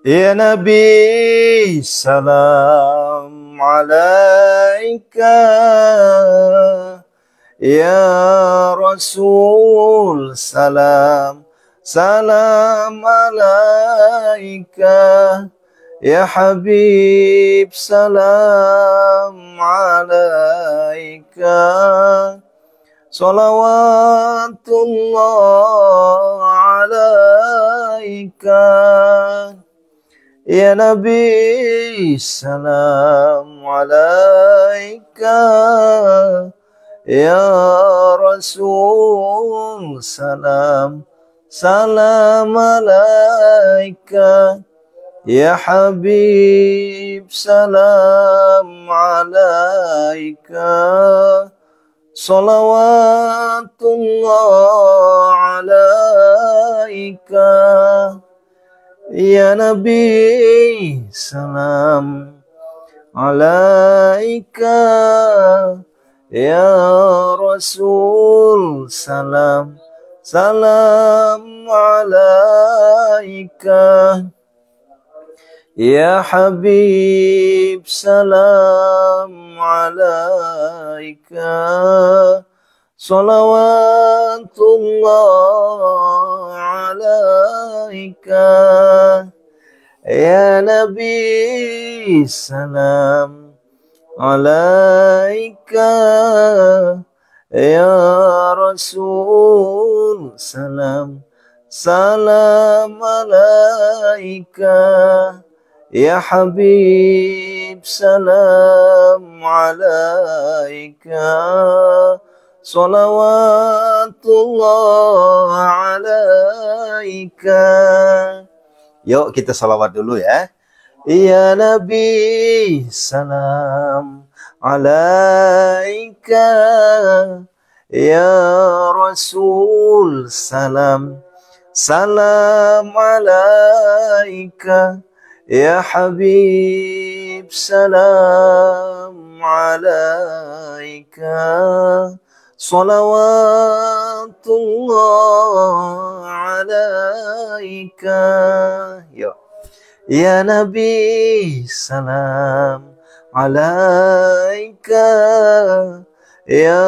Ya Nabi, salam alaika. Ya Rasul, salam, salam alaika. Ya Habib, salam alaika. Salawatullah alaika. Ya Nabi, salam alaika. Ya Rasul, salam, salam alaika. Ya Habib, salam alaika. Salawatullah alaika. Ya Nabi, salam alaika. Ya Rasul, salam, salam alaika. Ya Habib, salam alaika. Salawatullah alaika. Ya Nabi, salam alaika. Ya Rasul, salam, salam alaika. Ya Habib, salam alaika. Salawatullah alaika. Yuk kita salawat dulu ya. Ya Nabi, salam alaika. Ya Rasul, salam, salam alaika. Ya Habib, salam alaika. Salawatullah alaika. Yuk. Ya Nabi, salam alaika. Ya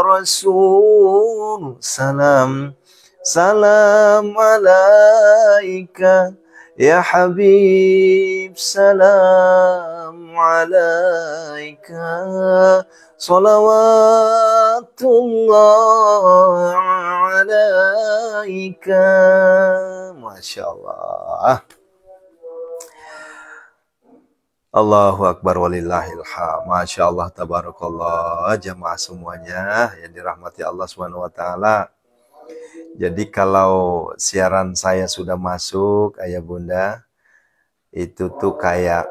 Rasul, salam, salam alaika. Ya Habib, salam alaika. Salawatullah alaika. Masya Allah. Allahu Akbar walillahilham. Masya Allah, tabarakallah. Jamaah semuanya yang dirahmati Allah Subhanahu wa Ta'ala. Jadi kalau siaran saya sudah masuk, ayah bunda, itu tuh kayak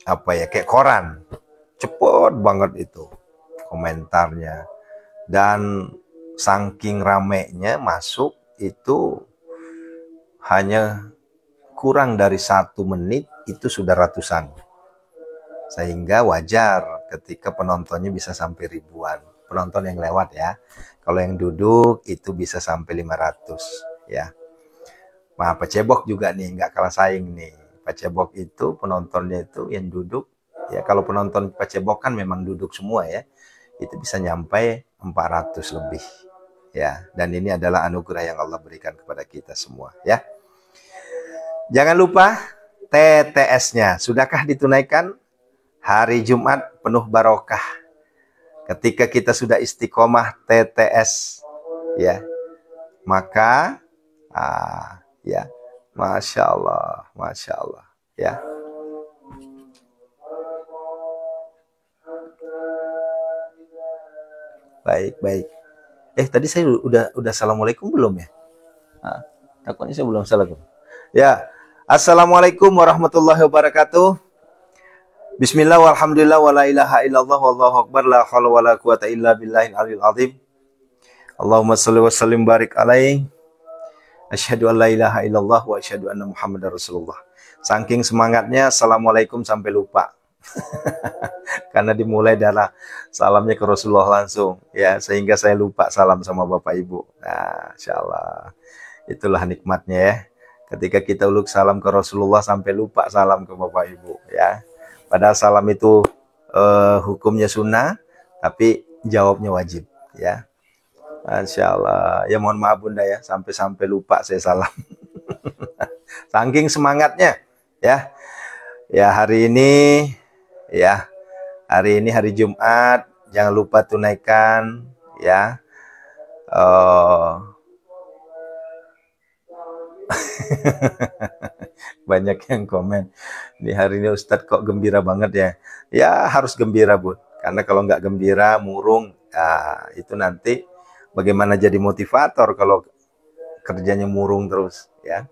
apa ya, kayak koran, cepet banget itu komentarnya. Dan saking ramenya masuk itu hanya kurang dari 1 menit itu sudah ratusan. Sehingga wajar ketika penontonnya bisa sampai ribuan. Penonton yang lewat ya. Kalau yang duduk itu bisa sampai 500 ya. Nah, Pak Cebok juga nih nggak kalah saing nih. Pak Cebok itu penontonnya itu yang duduk ya, kalau penonton Pak Cebok kan memang duduk semua ya. Itu bisa nyampai 400 lebih ya. Dan ini adalah anugerah yang Allah berikan kepada kita semua ya. Jangan lupa TTS-nya sudahkah ditunaikan? Hari Jumat penuh barokah. Ketika kita sudah istiqomah TTS ya, maka ya, Masya Allah ya. Baik. Tadi saya udah assalamualaikum belum ya? Takutnya saya belum salam. Ya, assalamualaikum warahmatullahi wabarakatuh. Bismillah walhamdulillah wa la ilaha illallah wallahu akbar la haula wala quwata illa billahil aliyil azim. Allahumma shalli wa sallim barik alaihi. Asyhadu an la ilaha illallah wa asyhadu anna Muhammadar Rasulullah. Saking semangatnya assalamualaikum sampai lupa. Karena dimulai dari salamnya ke Rasulullah langsung ya, sehingga saya lupa salam sama Bapak Ibu. Nah, insyaallah itulah nikmatnya ya. Ketika kita uluk salam ke Rasulullah sampai lupa salam ke Bapak Ibu ya. Padahal salam itu hukumnya sunnah, tapi jawabnya wajib ya. Masya Allah. Ya mohon maaf Bunda ya, sampai lupa saya salam. Saking semangatnya ya. Ya hari ini hari Jumat, jangan lupa tunaikan ya. Banyak yang komen, ini hari ini Ustadz kok gembira banget ya. Ya harus gembira Bun, karena kalau nggak gembira murung, ya, itu nanti bagaimana jadi motivator kalau kerjanya murung terus ya.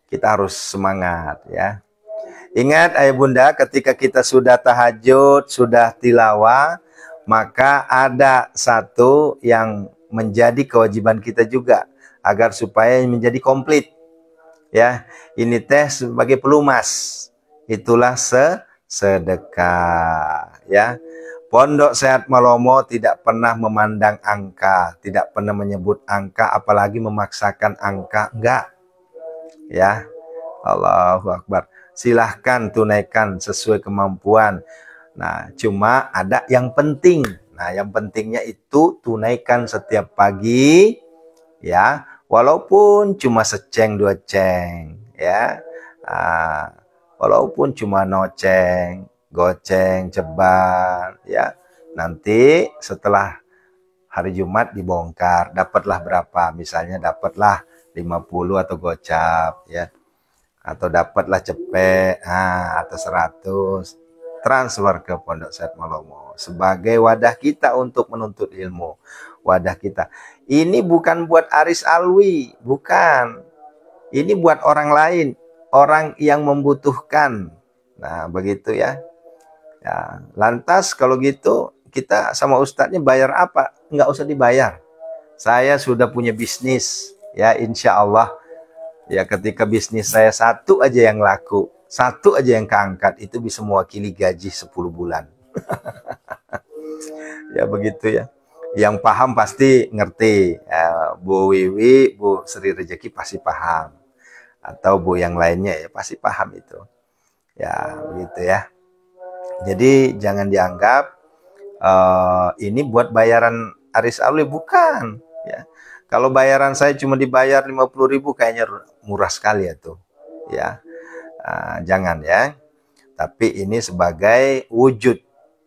Kita harus semangat ya. Ingat ayah bunda, ketika kita sudah tahajud, sudah tilawah, maka ada satu yang menjadi kewajiban kita juga agar supaya menjadi komplit. Ya, ini teh sebagai pelumas. Itulah sedekah. Ya, Pondok Sehat Malomo tidak pernah memandang angka, tidak pernah menyebut angka, apalagi memaksakan angka. Enggak. Ya, Allahu Akbar. Silahkan tunaikan sesuai kemampuan. Nah, cuma ada yang penting. Nah, yang pentingnya itu tunaikan setiap pagi, ya, walaupun cuma seceng 2 ceng, ya. Nah, walaupun cuma noceng, goceng, ceban, ya. Nanti setelah hari Jumat dibongkar, dapatlah berapa? Misalnya dapatlah 50 atau gocap, ya. Atau dapatlah cepet, atau 100, transfer ke Pondok Sehat Malomo sebagai wadah kita untuk menuntut ilmu. Wadah kita ini bukan buat Aris Alwi, bukan, ini buat orang lain, orang yang membutuhkan. Nah begitu ya. Ya, lantas kalau gitu kita sama ustadznya bayar apa? Nggak usah dibayar, saya sudah punya bisnis ya, insya Allah. Ya ketika bisnis saya satu aja yang laku, satu aja yang keangkat, itu bisa mewakili gaji 10 bulan. Ya begitu ya. Yang paham pasti ngerti. Ya, Bu Wiwi, Bu Sri Rezeki pasti paham. Atau Bu yang lainnya ya pasti paham itu. Ya begitu ya. Jadi jangan dianggap ini buat bayaran Aris Alwi, bukan. Ya. Kalau bayaran saya cuma dibayar 50.000 kayaknya murah sekali ya tuh. Ya. Jangan ya. Tapi ini sebagai wujud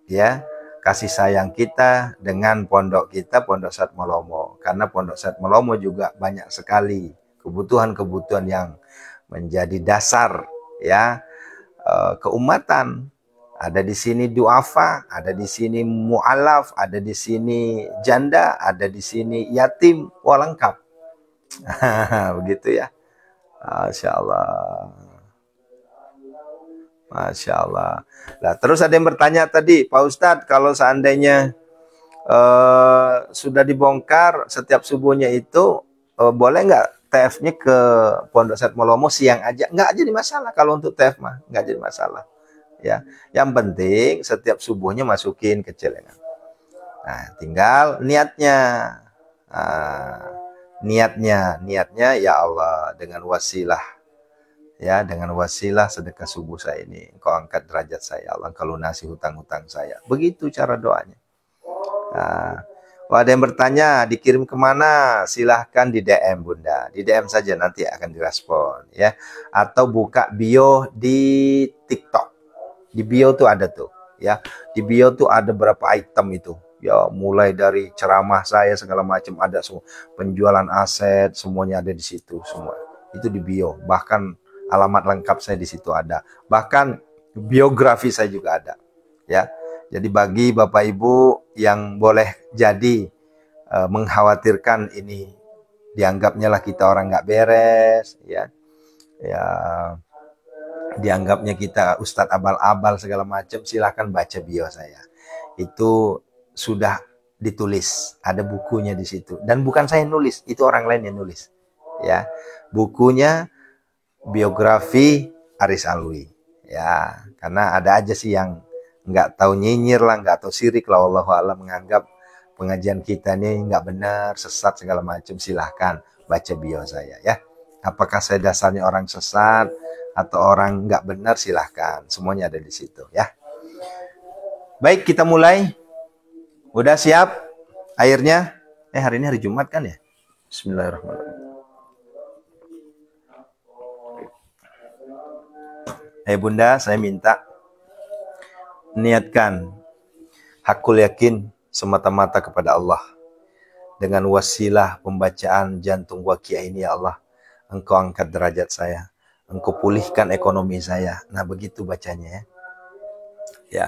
ya kasih sayang kita dengan pondok kita, Pondok Sehat Malomo. Karena Pondok Sehat Malomo juga banyak sekali kebutuhan-kebutuhan yang menjadi dasar ya keumatan. Ada di sini duafa, ada di sini mu'alaf, ada di sini janda, ada di sini yatim, wah lengkap. Begitu ya. Masya Allah. Masya Allah. Nah, terus ada yang bertanya tadi, Pak Ustadz, kalau seandainya sudah dibongkar setiap subuhnya itu, boleh nggak TF-nya ke Pondok Sehat Malomo siang aja? Nggak jadi masalah kalau untuk TF mah, nggak jadi masalah. Ya, yang penting setiap subuhnya masukin ke celengan. Nah, tinggal niatnya. Niatnya ya Allah, dengan wasilah ya, dengan wasilah sedekah subuh saya ini, Engkau angkat derajat saya, Allah Engkau lunasi hutang-hutang saya. Begitu cara doanya. Nah, ada yang bertanya dikirim kemana? Silahkan di DM Bunda, di DM saja nanti akan direspon ya. Atau buka bio di TikTok. Di bio tuh ada tuh ya. Di bio tuh ada berapa item itu. Ya mulai dari ceramah saya segala macam ada semua. Penjualan aset semuanya ada di situ semua. Itu di bio. Bahkan alamat lengkap saya di situ ada. Bahkan biografi saya juga ada. Ya. Jadi bagi Bapak Ibu yang boleh jadi mengkhawatirkan ini dianggapnya lah kita orang nggak beres ya. Ya dianggapnya kita ustadz abal-abal segala macam, silahkan baca bio saya. Itu sudah ditulis, ada bukunya di situ. Dan bukan saya nulis, itu orang lain yang nulis. Ya, bukunya biografi Aris Alwi. Ya, karena ada aja sih yang nggak tahu nyinyir lah, nggak tahu sirik lah, wallahu a'lam, menganggap pengajian kita ini nggak benar, sesat segala macam. Silahkan baca bio saya ya. Apakah saya dasarnya orang sesat atau orang nggak benar, silahkan. Semuanya ada di situ ya. Baik, kita mulai. Udah siap airnya? Hari ini hari Jumat kan ya? Bismillahirrahmanirrahim. Bunda, saya minta niatkan hakul yakin semata-mata kepada Allah. Dengan wasilah pembacaan jantung waqiah ini, ya Allah, Engkau angkat derajat saya, Engkau pulihkan ekonomi saya. Nah, begitu bacanya ya. Ya,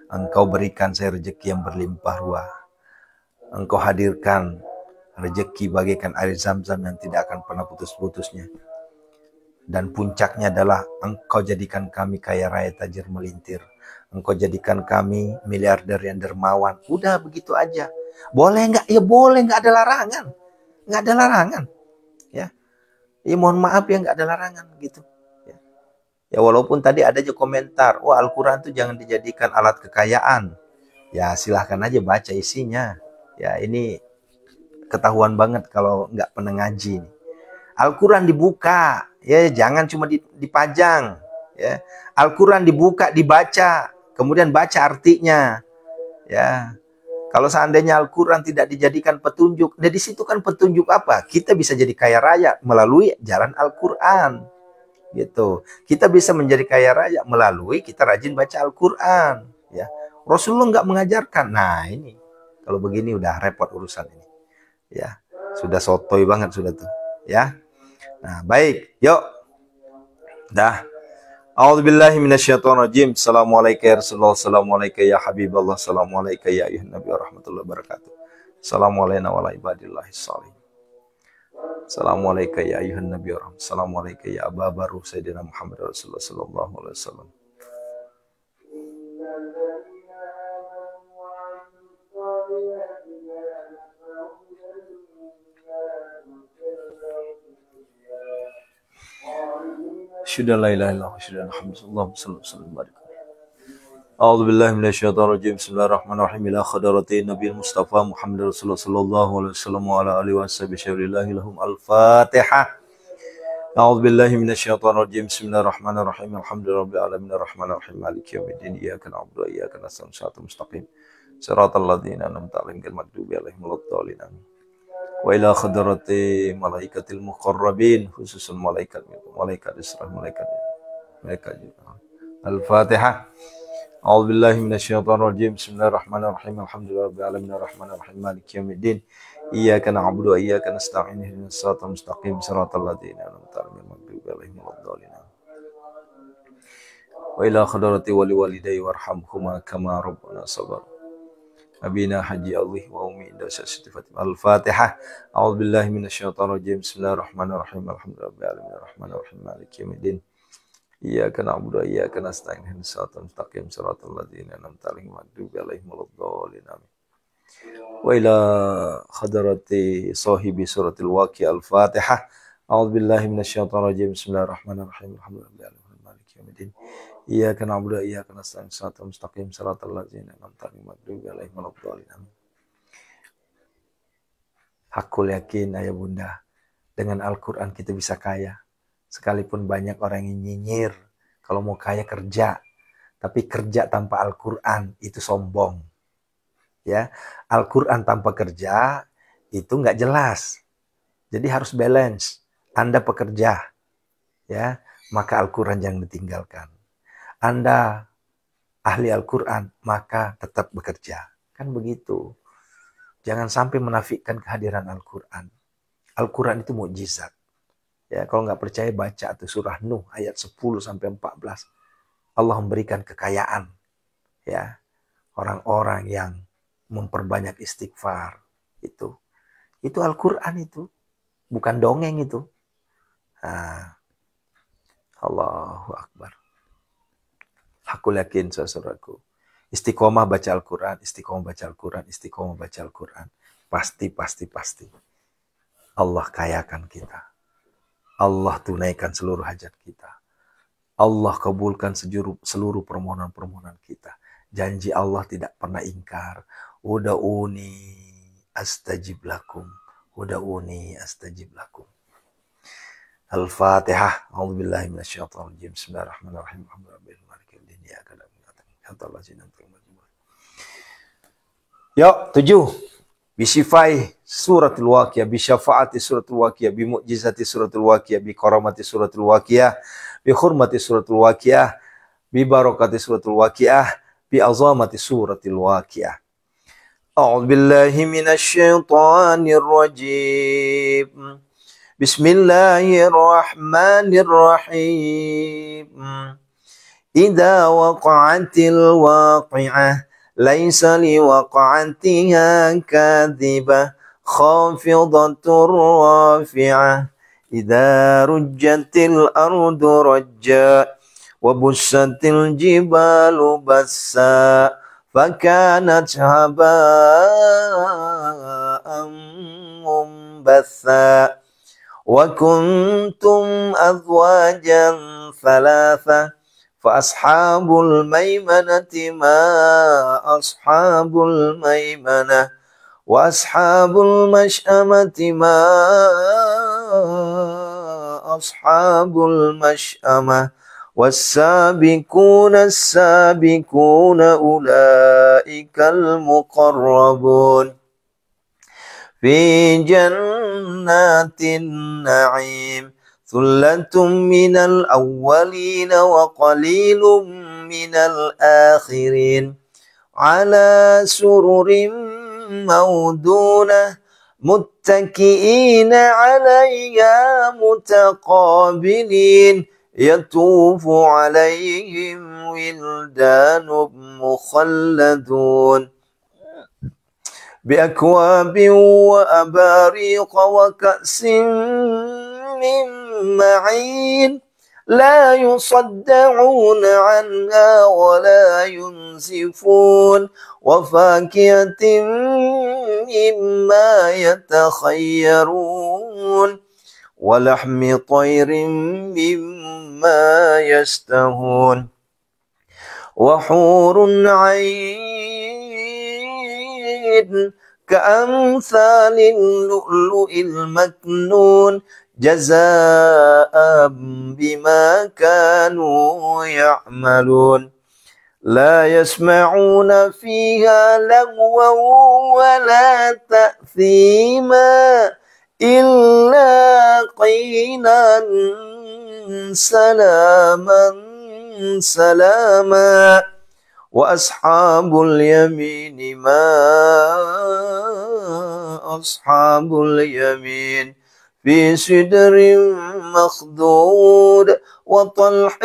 Engkau berikan saya rezeki yang berlimpah ruah. Engkau hadirkan rezeki bagaikan air zam-zam yang tidak akan pernah putus-putusnya. Dan puncaknya adalah Engkau jadikan kami kaya raya tajir melintir. Engkau jadikan kami miliarder yang dermawan. Udah begitu aja. Boleh nggak? Ya boleh, nggak ada larangan. Nggak ada larangan. Ya, mohon maaf ya, nggak ada larangan gitu. Ya walaupun tadi ada aja komentar, wah Al-Quran itu jangan dijadikan alat kekayaan. Ya silahkan aja baca isinya. Ya ini ketahuan banget kalau nggak pernah ngaji. Al-Quran dibuka, ya jangan cuma dipajang. Ya, Al-Quran dibuka, dibaca, kemudian baca artinya. Ya, kalau seandainya Al-Quran tidak dijadikan petunjuk, nah di situ kan petunjuk apa? Kita bisa jadi kaya raya melalui jalan Al-Quran. Gitu. Kita bisa menjadi kaya raya melalui kita rajin baca Al-Quran. Ya, Rasulullah nggak mengajarkan. Nah ini, kalau begini udah repot urusan ini. Ya, sudah sotoy banget sudah tuh. Ya. Nah, baik. Yuk. Dah. A'udzubillahi minasyaitonirrajim. Assalamualaikum ya Rasulullah, assalamualaikum ya Habiballah, assalamualaikum ya ayuhan Nabi warahmatullahi wabarakatuh. Assalamualaikum wa ala ibadillahis shalihin. Assalamualaikum ya ayuhan Nabi warahmatullahi wabarakatuh. Assalamualaikum ya Aba Baru Sayyidina Muhammad Rasulullah sallallahu alaihi wasallam. Syudah la ilaha illallah, syudah Alhamdulillah, sallallahu alaihi wasallam. A'udzu billahi minasyaitonir rajim. Bismillahirrahmanirrahim. Ila hadratin Nabi Mustafa Muhammad Rasulullah sallallahu alaihi wasallam wa ala alihi washabihi lahum al-Fatihah. A'udzu billahi minasyaitonir rajim. Bismillahirrahmanirrahim. Alhamdulillahirabbil alamin arrahmanir rahim maliki yaumiddin. Iyyaka na'budu wa iyyaka nasta'in. Shiratal mustaqim. Shiratal ladzina an'amta 'alaihim ghairil maghdubi alaihim waladdallin. Wa ila khadrati malaikatil muqarrabin, khususun malaikat Isra, malaikat Al-Fatihah. A'udzu billahi minasyaitonir rajim. Bismillahirrahmanirrahim. Alhamdulillahirabbil alamin arrahmanir rahim maliki yaumiddin. Iyyaka na'budu wa iyyaka nasta'in. Ihdinas siratal mustaqim. Shiratal ladzina an'amta 'alaihim ghairil maghdubi 'alaihim waladdallin. Wa ila khadrati waliwalidayya warhamhuma kama rabbana sabar. Abina haji Allah wa ummi inda syasiti Fatimah. Al-Fatihah. A'udzu billahi minasyaitonir rajim. Bismillahirrahmanirrahim. Alhamdulillahirabbil alamin arrahmanir rahim maliki yaumiddin. Iyyaka na'budu wa iyyaka nasta'in. Ihdinas siratal mustaqim. Shiratal ladzina an'amta 'alaihim ghairil maghdubi 'alaihim waladdallin. Wa ila hadrati sahibi suratil waqiah. Al-Fatihah. A'udzu billahi minasyaitonir rajim. Bismillahirrahmanirrahim. Alhamdulillahirabbil alamin maliki yaumiddin. Iyyaka na'budu wa iyyaka nasta'in. Shiratal mustaqim. Shiratal ladzina an'amta 'alaihim maghdubi 'alaihim waladdallin. Hakul yakin ayah bunda, dengan Al-Quran kita bisa kaya. Sekalipun banyak orang yang nyinyir, kalau mau kaya kerja. Tapi kerja tanpa Al-Quran itu sombong. Ya, Al-Quran tanpa kerja itu nggak jelas. Jadi harus balance. Anda pekerja, ya, maka Al-Quran jangan ditinggalkan. Anda ahli Al-Quran, maka tetap bekerja. Kan begitu. Jangan sampai menafikan kehadiran Al-Quran. Al-Quran itu mukjizat. Ya, kalau nggak percaya baca tuh surah Nuh ayat 10-14. Allah memberikan kekayaan. Ya, orang-orang yang memperbanyak istighfar. Itu Al-Quran itu. Bukan dongeng itu. Nah, Allahu Akbar. Hakul yakin saudaraku. Istiqomah baca Al-Quran, istiqomah baca Al-Quran, istiqomah baca Al-Quran. Pasti. Allah kayakan kita. Allah tunaikan seluruh hajat kita. Allah kabulkan seluruh permohonan-permohonan kita. Janji Allah tidak pernah ingkar. Uda'uni astajib lakum. Uda'uni astajib lakum. Al-Fatihah. A'udzubillahi minasyaitonir rajim. Bismillahirrahmanirrahim. Yuk, 7. Bisifai suratul Waqiah, bisyafaati suratul Waqiah, bimu'jizati suratul Waqiah, bikaramati suratul Waqiah, bihurmati suratul Waqiah, bibarakati suratul Waqiah, biazamati suratul Waqiah. A'udzu billahi minasyaitonir rajim. Bismillahirrahmanirrahim. Idza waqa'atil waqi'ah laisa liwaqa'atiha kadhibah khafidatur rafi'ah idza rujjatil ardu rajja wa bussatil jibalu bassa fakanat haba'an mumbatha wa kuntum azwajan thalatha fa ashabul maimanati ma ashabul maimanah wa ashabul mash'amati ma ashabul mash'amah was-sabiquna as-sabiquna ulaikal muqarrabun fi jannatin na'im Thullatun minal awwalina wa qalilun minal akhirin ala sururin mawdunah muttaki'ina 'alayha mutaqabilin yatufu 'alayhim wildanun mukhalladun biakwabin wa abariqa wa ka'sin min معين لا يصدعون عنها ولا ينزفون وفاكهة مما يتخيرون ولحم طير مما يشتهون وحور عين كأمثال اللؤلؤ المكنون جزاء بما كانوا يعملون لا يسمعون فيها لغوا ولا تأثيما إلا قيلا سلاما سلاما وأصحاب اليمين ما أصحاب اليمين في سدر مخضود وطلح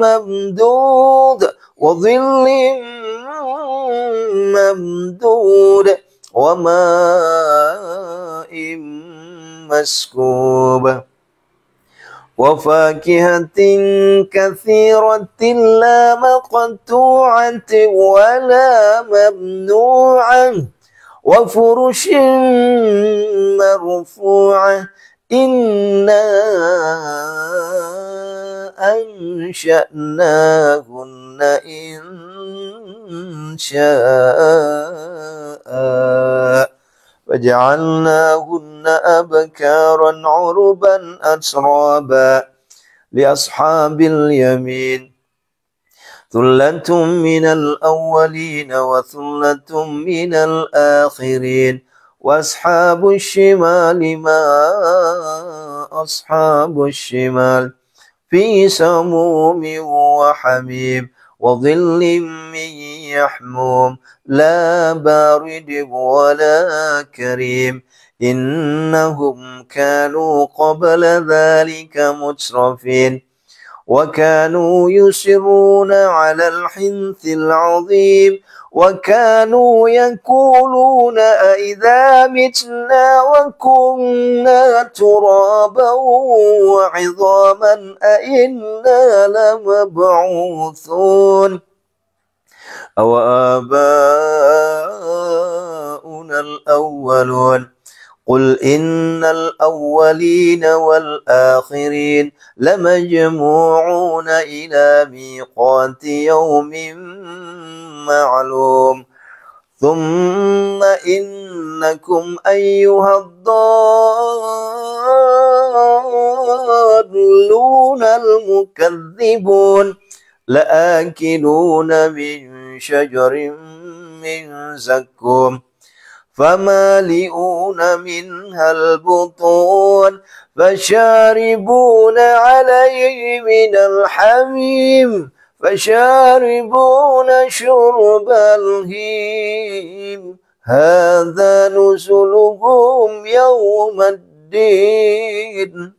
ممدود وظل ممدود وماء مسكوب وفاكهة كثيرة لا مقطوعة ولا ممنوعة وفرش مرفوعة إنا أنشأناهن إن شاء فجعلناهن أبكارا عربا أترابا لأصحاب اليمين ثلة من الأولين وثلة من الآخرين وأصحاب الشمال ما أصحاب الشمال في سموم وحميم وظل من يحموم لا بارد ولا كريم إنهم كانوا قبل ذلك مترفين وكانوا يصرون على الحنث العظيم وكانوا يقولون أئذا متنا وكنا ترابا وعظاما أئنا لمبعوثون أو آباؤنا الأولون قل إن الأولين والآخرين لمجموعون إلى ميقات يوم معلوم ثم إنكم أيها الضالون الضالون المكذبون لآكلون من شجر من زقوم فمالئون منها البطون فشاربون عليه من الحميم فشاربون شرب الهيم هذا نزلهم يوم الدين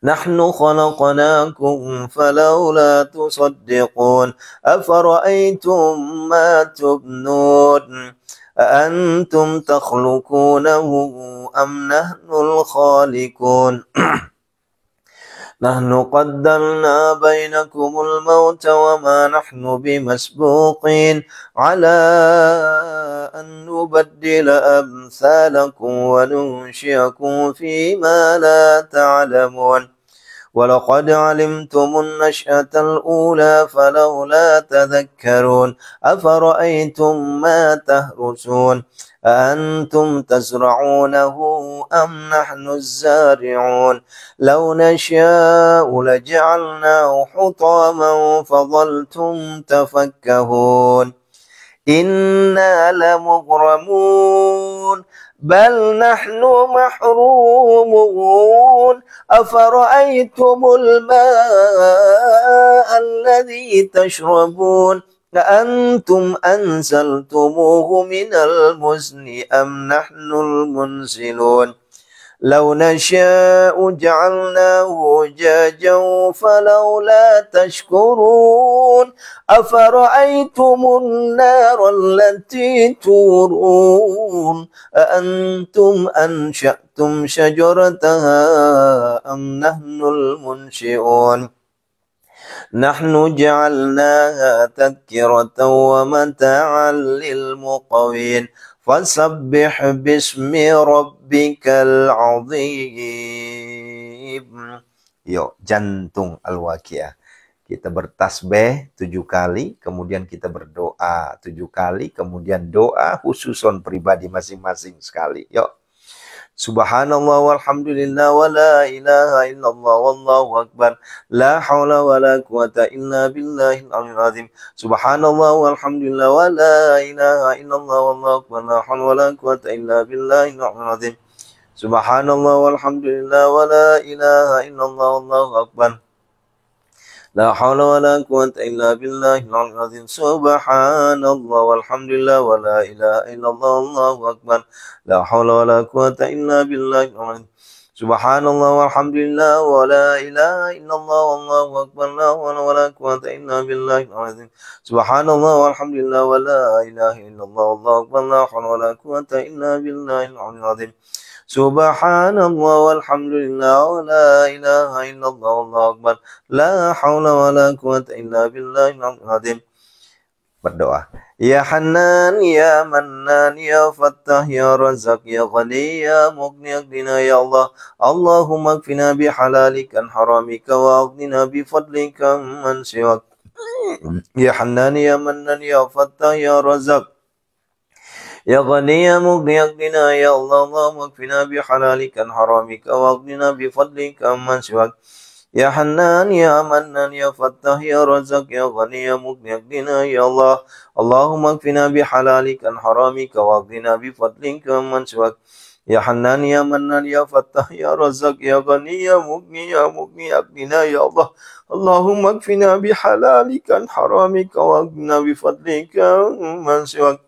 نحن خلقناكم فلولا تصدقون أفرأيتم ما تبنون أأنتم تخلقونه أم نحن الخالقون نحن قدرنا بينكم الموت وما نحن بمسبوقين على أن نبدل أمثالكم وننشئكم فيما لا تعلمون ولقد علمتم النشأة الأولى فلولا تذكرون أفرأيتم ما تهرسون أأنتم تزرعونه أم نحن الزارعون لو نشاء لجعلناه حطاما فظلتم تفكهون إنا لمغرمون بل نحن محرومون أفرأيتم الماء الذي تشربون أأنتم أنزلتموه من المزن أم نحن المنزلون لو نشاء جعلناه أجاجا فلولا تشكرون أفرأيتم النار التي تورون أأنتم أنشأتم شجرتها أم نحن المنشئون نحن جعلناها تذكرة ومتاعا للمقوين فسبح باسم ربك العظيم. Yuk, jantung al-waqiah. Kita bertasbih 7 kali, kemudian kita berdoa 7 kali, kemudian doa khususon pribadi masing-masing sekali. Yuk. Subhanallah walhamdulillah wa la ilaha illallah wallahu akbar la hawla wa la quwata illa billahil aliyyil azim. Subhanallah walhamdulillah wa la ilaha illallah wallahu akbar la hawla wa la quwata illa billahil aliyyil azim. Subhanallah walhamdulillah wa la ilaha illallah wallahu akbar la hawla wa la quwata illa billahil aliyyil azim. Subhanallah walhamdulillah wa la ilaha illallah wallahu akbar la hawla wa la quwata illa billahil aliyyil azim. Subhanallah walhamdulillah wa la ilaha illallah wallahu akbar la hawla wa la quwata illa billahil aliyyil azim. Subhanallah walhamdulillah wa la ilaha illallah wallahu akbar la hawla wa la quwata illa billahil aliyyil azim. Subhanallah walhamdulillah wa la ilaha illallah wallahu akbar la hawla wa la quwata illa billahil aliyyil azim. Berdoa. Ya Hanan, ya Mannan, ya Fattah, ya Razak, ya Ghani, ya Mughni, aghnina ya Allah. Allahumma kfina bihalalika an haramika wa aghnina bifadlika man siwak. Ya Hanan, ya Mannan, ya Fattah, ya Razak, ya Ghani, ya Mughni, aghnina ya Allah. Allahumma kfina bihalalika an haramika wa aghnina bifadlika man siwak. Ya Hanan, ya Mannan, ya Fattah, ya Razak, ya Ghani, ya Mughni, aghnina ya Allah. Allahumma kfina bihalalika an haramika wa aghnina bifadlika man siwak. Ya Hanan, ya Mannan, ya Fattah, ya Razak, ya Ghani, ya Mughni, aghnina ya Allah. Allahumma kfina bihalalika an haramika wa aghnina bifadlika man siwak.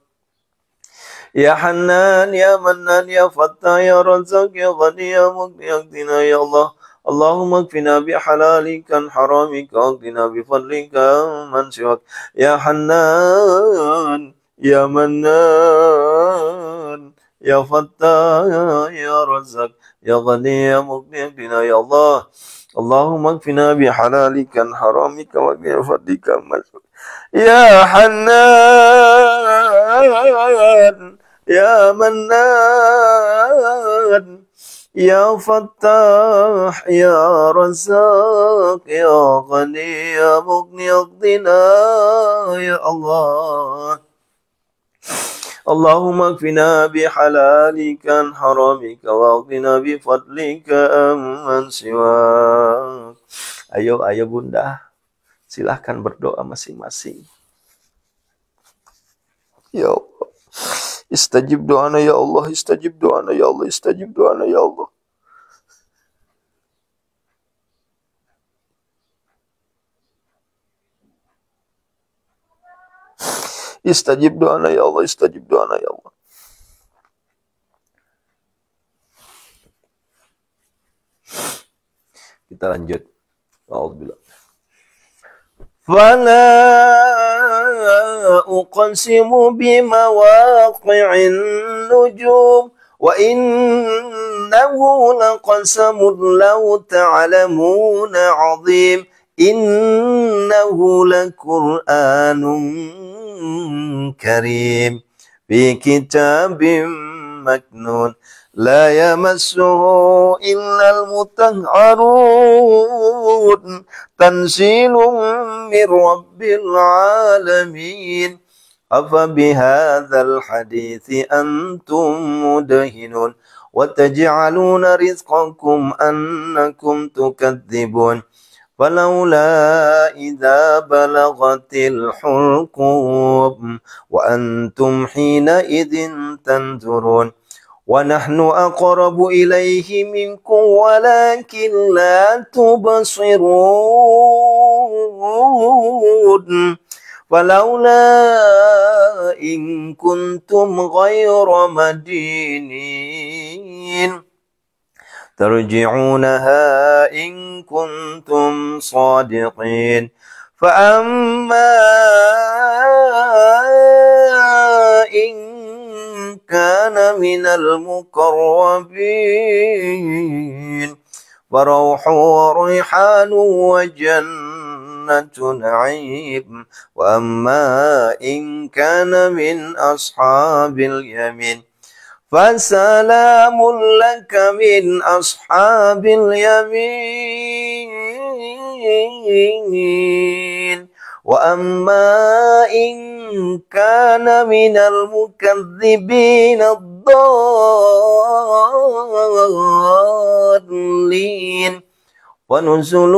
Ya Hanan, ya Mannan, ya Fattah, ya Razak, ya Ghani, ya Mughni, aghnina ya Allah. Allahumma kfina bihalalika an haramika wa aghnina bifadlika man siwak. Ya Hanan, ya Mannan, ya Fattah, ya Razak, ya Ghani, ya Mughni, aghnina ya Allah. Allahumma kfina bihalalika an haramika wa aghnina bifadlika man siwak. Ya Hanan, ya Mannan, ya Fattah, ya Razak, ya Ghani, ya Mughni, aghnina ya Allah. اللهم اكفنا بحلالك عن حرامك واغننا بفضلك amman siwak. Ayo bunda, silahkan berdoa masing-masing. Ya Allah, istajib doana ya Allah, istajib doana ya Allah, istajib doana ya Allah. Istajib doana ya Allah, istajib doana ya Allah. Kita lanjut. Alhamdulillah. Fala uqsimu bimawaqi'in nujum wa innahu laqasamun law ta'lamuna 'azim innahu laqur'anun karim fi kitabim maknun la yamassuhu illal mutahharun tanzilun min rabbil alamin afa bihadzal hadithi antum mudhinun wa taj'aluna rizqakum annakum tukadzibun فلولا إذا بلغت الحلقوم وأنتم حينئذ تنظرون ونحن أقرب إليه منكم ولكن لا تبصرون فلولا إن كنتم غير مدينين ترجعونها إن كنتم صادقين فأما إن كان من المقربين فروح وريحان وجنة نعيم وأما إن كان من أصحاب اليمين فسلام لك من أصحاب اليمين وأما إن كان من المكذبين الضالين ونزل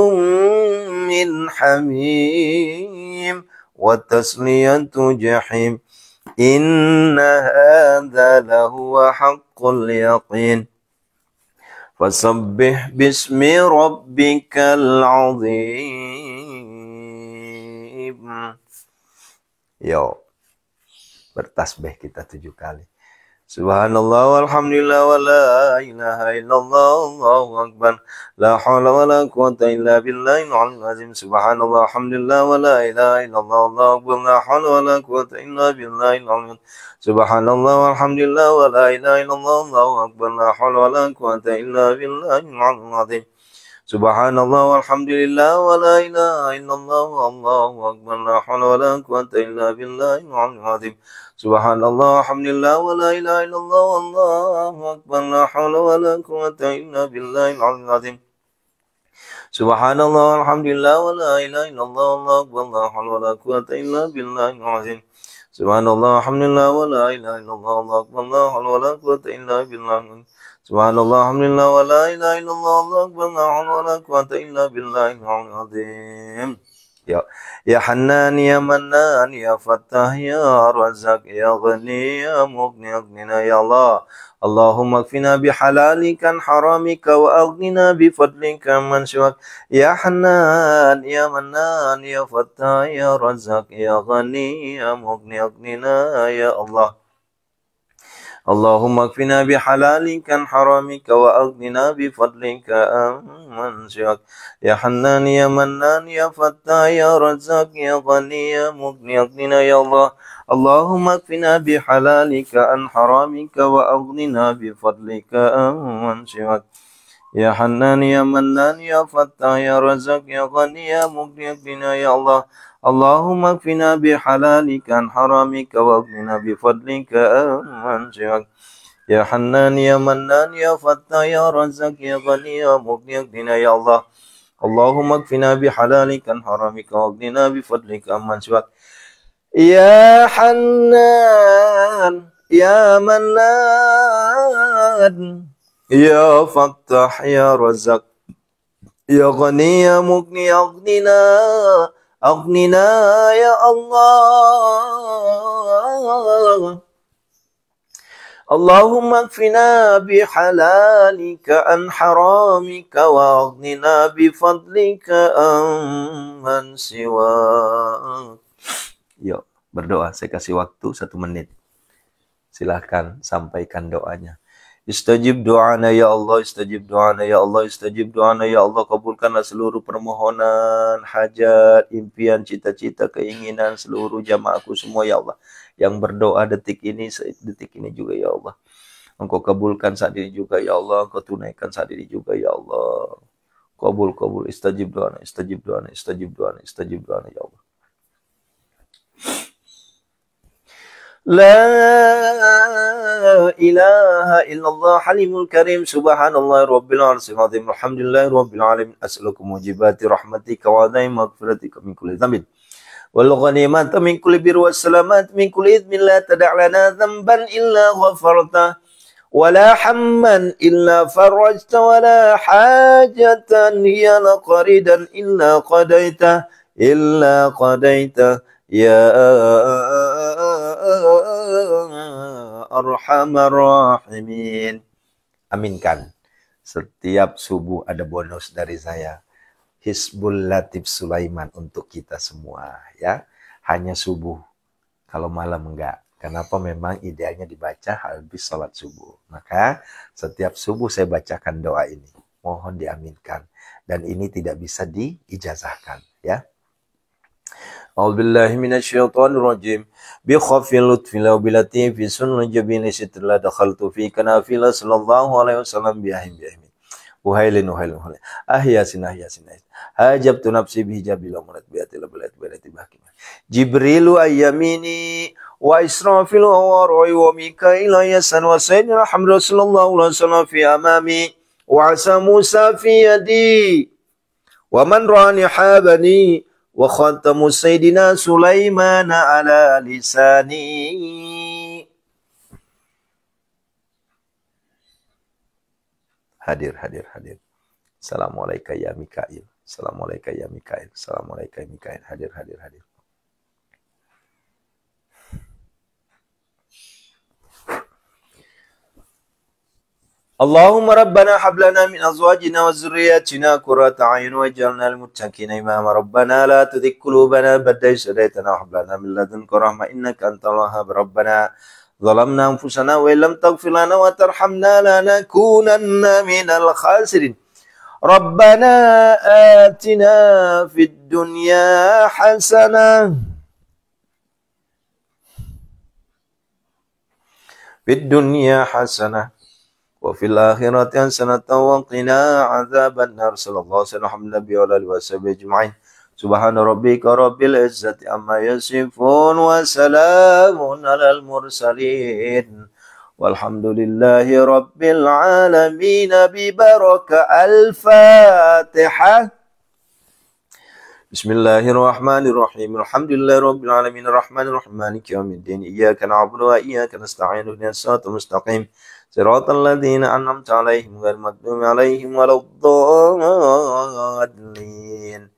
من حميم وتصلية جحيم إن هذا لهو حق اليقين فسبح باسم ربك العظيم. Yo, bertasbih kita 7 kali. Subhanallah walhamdulillah wa la ilaha illallah Allahu akbar la haula wa la quwwata illa billahil aliyyil azim. Subhanallah walhamdulillah wa la ilaha illallah Allahu akbar la haula wa la quwwata illa billahil aliyyil. Subhanallah walhamdulillah wa la ilaha illallah Allahu akbar la haula wa la quwwata illa billahil aliyyil azim. Subhanallah walhamdulillah wa la ilaha illallah Allahu akbar la haula wa la quwwata illa billahil aliyyil azim. Subhanallah alhamdulillah wa la ilaha illallah wallahu akbar la haula wa la quwwata illa billahil aliyyil azim. Subhanallah alhamdulillah wa la ilaha illallah wallahu akbar la haula wa la quwwata illa billahil azim. Subhanallah alhamdulillah wa la ilaha illallah wallahu akbar la haula wa la quwwata illa billahil azim. Subhanallah alhamdulillah wa la ilaha illallah wallahu akbar la haula wa la quwwata illa billahil azim. Ya Hannan ya Mannan ya Fattah ya Razzaq ya Ghani ya Mughni aghnina ya Allah. Allahumma kfina bihalalika an haramika wa aghnina bifadlika man siwak. Ya Hannan ya Mannan ya Fattah ya Razzaq ya Ghani ya Mughni aghnina ya Allah. Allahumma kfina bihalalika an haramika wa aghnina bifadlika amman siwak. Ya Hannan ya Mannan ya Fattah ya Razzaq ya Ghani ya Mughni aghnina ya Allah. Allahumma kfina bihalalika an haramika wa aghnina bifadlika amman siwak. Ya Hannan ya Mannan ya Fattah ya Razzaq ya Ghani ya Mughni aghnina ya Allah. Allahumma kfina bihalalika an haramika wa aghnina bifadlika amman siwak. Ya Hannan ya Mannan ya Fattah ya Razzaq ya Ghani ya Mughni aghnina ya Allah. Allahumma kfina bihalalika an haramika wa aghnina bifadlika amman siwak. Ya Hannan ya Mannan, ya Fattah, ya Razak, ya Ghani, ya Mughni, aghnina ya Allah. Allahumma kfina bihalalika an haramika wa aghnina bifadlika amman siwak. Yuk, berdoa. Saya kasih waktu 1 menit. Silahkan sampaikan doanya. Istajib doana ya Allah, istajib doana ya Allah, istajib doana ya Allah. Kabulkanlah seluruh permohonan, hajat, impian, cita-cita, keinginan seluruh jamaahku semua ya Allah. Yang berdoa detik ini juga ya Allah. Engkau kabulkan saat ini juga ya Allah. Engkau tunaikan saat ini juga ya Allah. Kabul, istajib doana, istajib doana, istajib doana, istajib doana ya Allah. La ilaha illallah halimul karim subhanallah rabbil arsyil azim alhamdulillahi rabbil alamin as'alukum mujibati rahmatika wa daim maghfiratika min kulli dhanbin wal ghanimata min kulli birri was salamat min kulli idmin la tada' lana dhanban illa ghafarta wa la hamman illa farajta wa la hajatan hiya laqaridan illa qadaita ya Arhamar Rahimin. Aminkan. Setiap subuh ada bonus dari saya. Hizbul Latif Sulaiman untuk kita semua ya. Hanya subuh. Kalau malam enggak. Kenapa? Memang idealnya dibaca habis sholat subuh. Maka setiap subuh saya bacakan doa ini. Mohon diaminkan. Dan ini tidak bisa diijazahkan ya. A'udzubillahi minasyaitonir rajim. Bi khafil lutfi la bilati fi sunnah jabin sitla dakhaltu fi kanafila sallallahu alaihi wasallam bi ahim. Uhailin ahyasin hajabtu nafsi bi hijabil amrat bi atil bilati bahkim. Jibrilu ayyamini wa Israfil wa Ra'i wa Mikail yasan wa sayyidina Muhammad sallallahu alaihi wasallam fi amami wa asa Musa fi yadi wa man rani habani wa khatamu sayyidina Sulaiman ala lisani. Hadir. Assalamualaikum ya Mikail. Assalamualaikum ya Mikail. Assalamualaikum ya Mikail. Hadir. Allahumma rabbana hablana min azwajina wa zurriyatina qurrata a'yun waj'alna lil muttaqina imama. Rabbana la tuzigh qulubana ba'da idh hadaytana wa hab lana min ladunka rahmah innaka antal wahhab. Rabbana zalamna anfusana wa illam taghfir lana wa tarhamna lanakunanna minal khasirin. Rabbana atina fid dunya hasanah wa fil akhirati hasanatan wa qina adzabannar. Sallallahu alaihi wasallam. Subhana rabbika rabbil izzati amma yasifun wa salamun alal mursalin walhamdulillahi rabbil alamin. Bi baraka al-Fatihah. Bismillahirrahmanirrahim. Alhamdulillahi rabbil alamin arrahmanir rahim maliki yaumiddin. Iyyaka na'budu wa iyyaka nasta'in. Ihdinas siratal mustaqim. Siratal ladzina an'amta 'alaihim ghairil maghdubi 'alaihim waladdallin.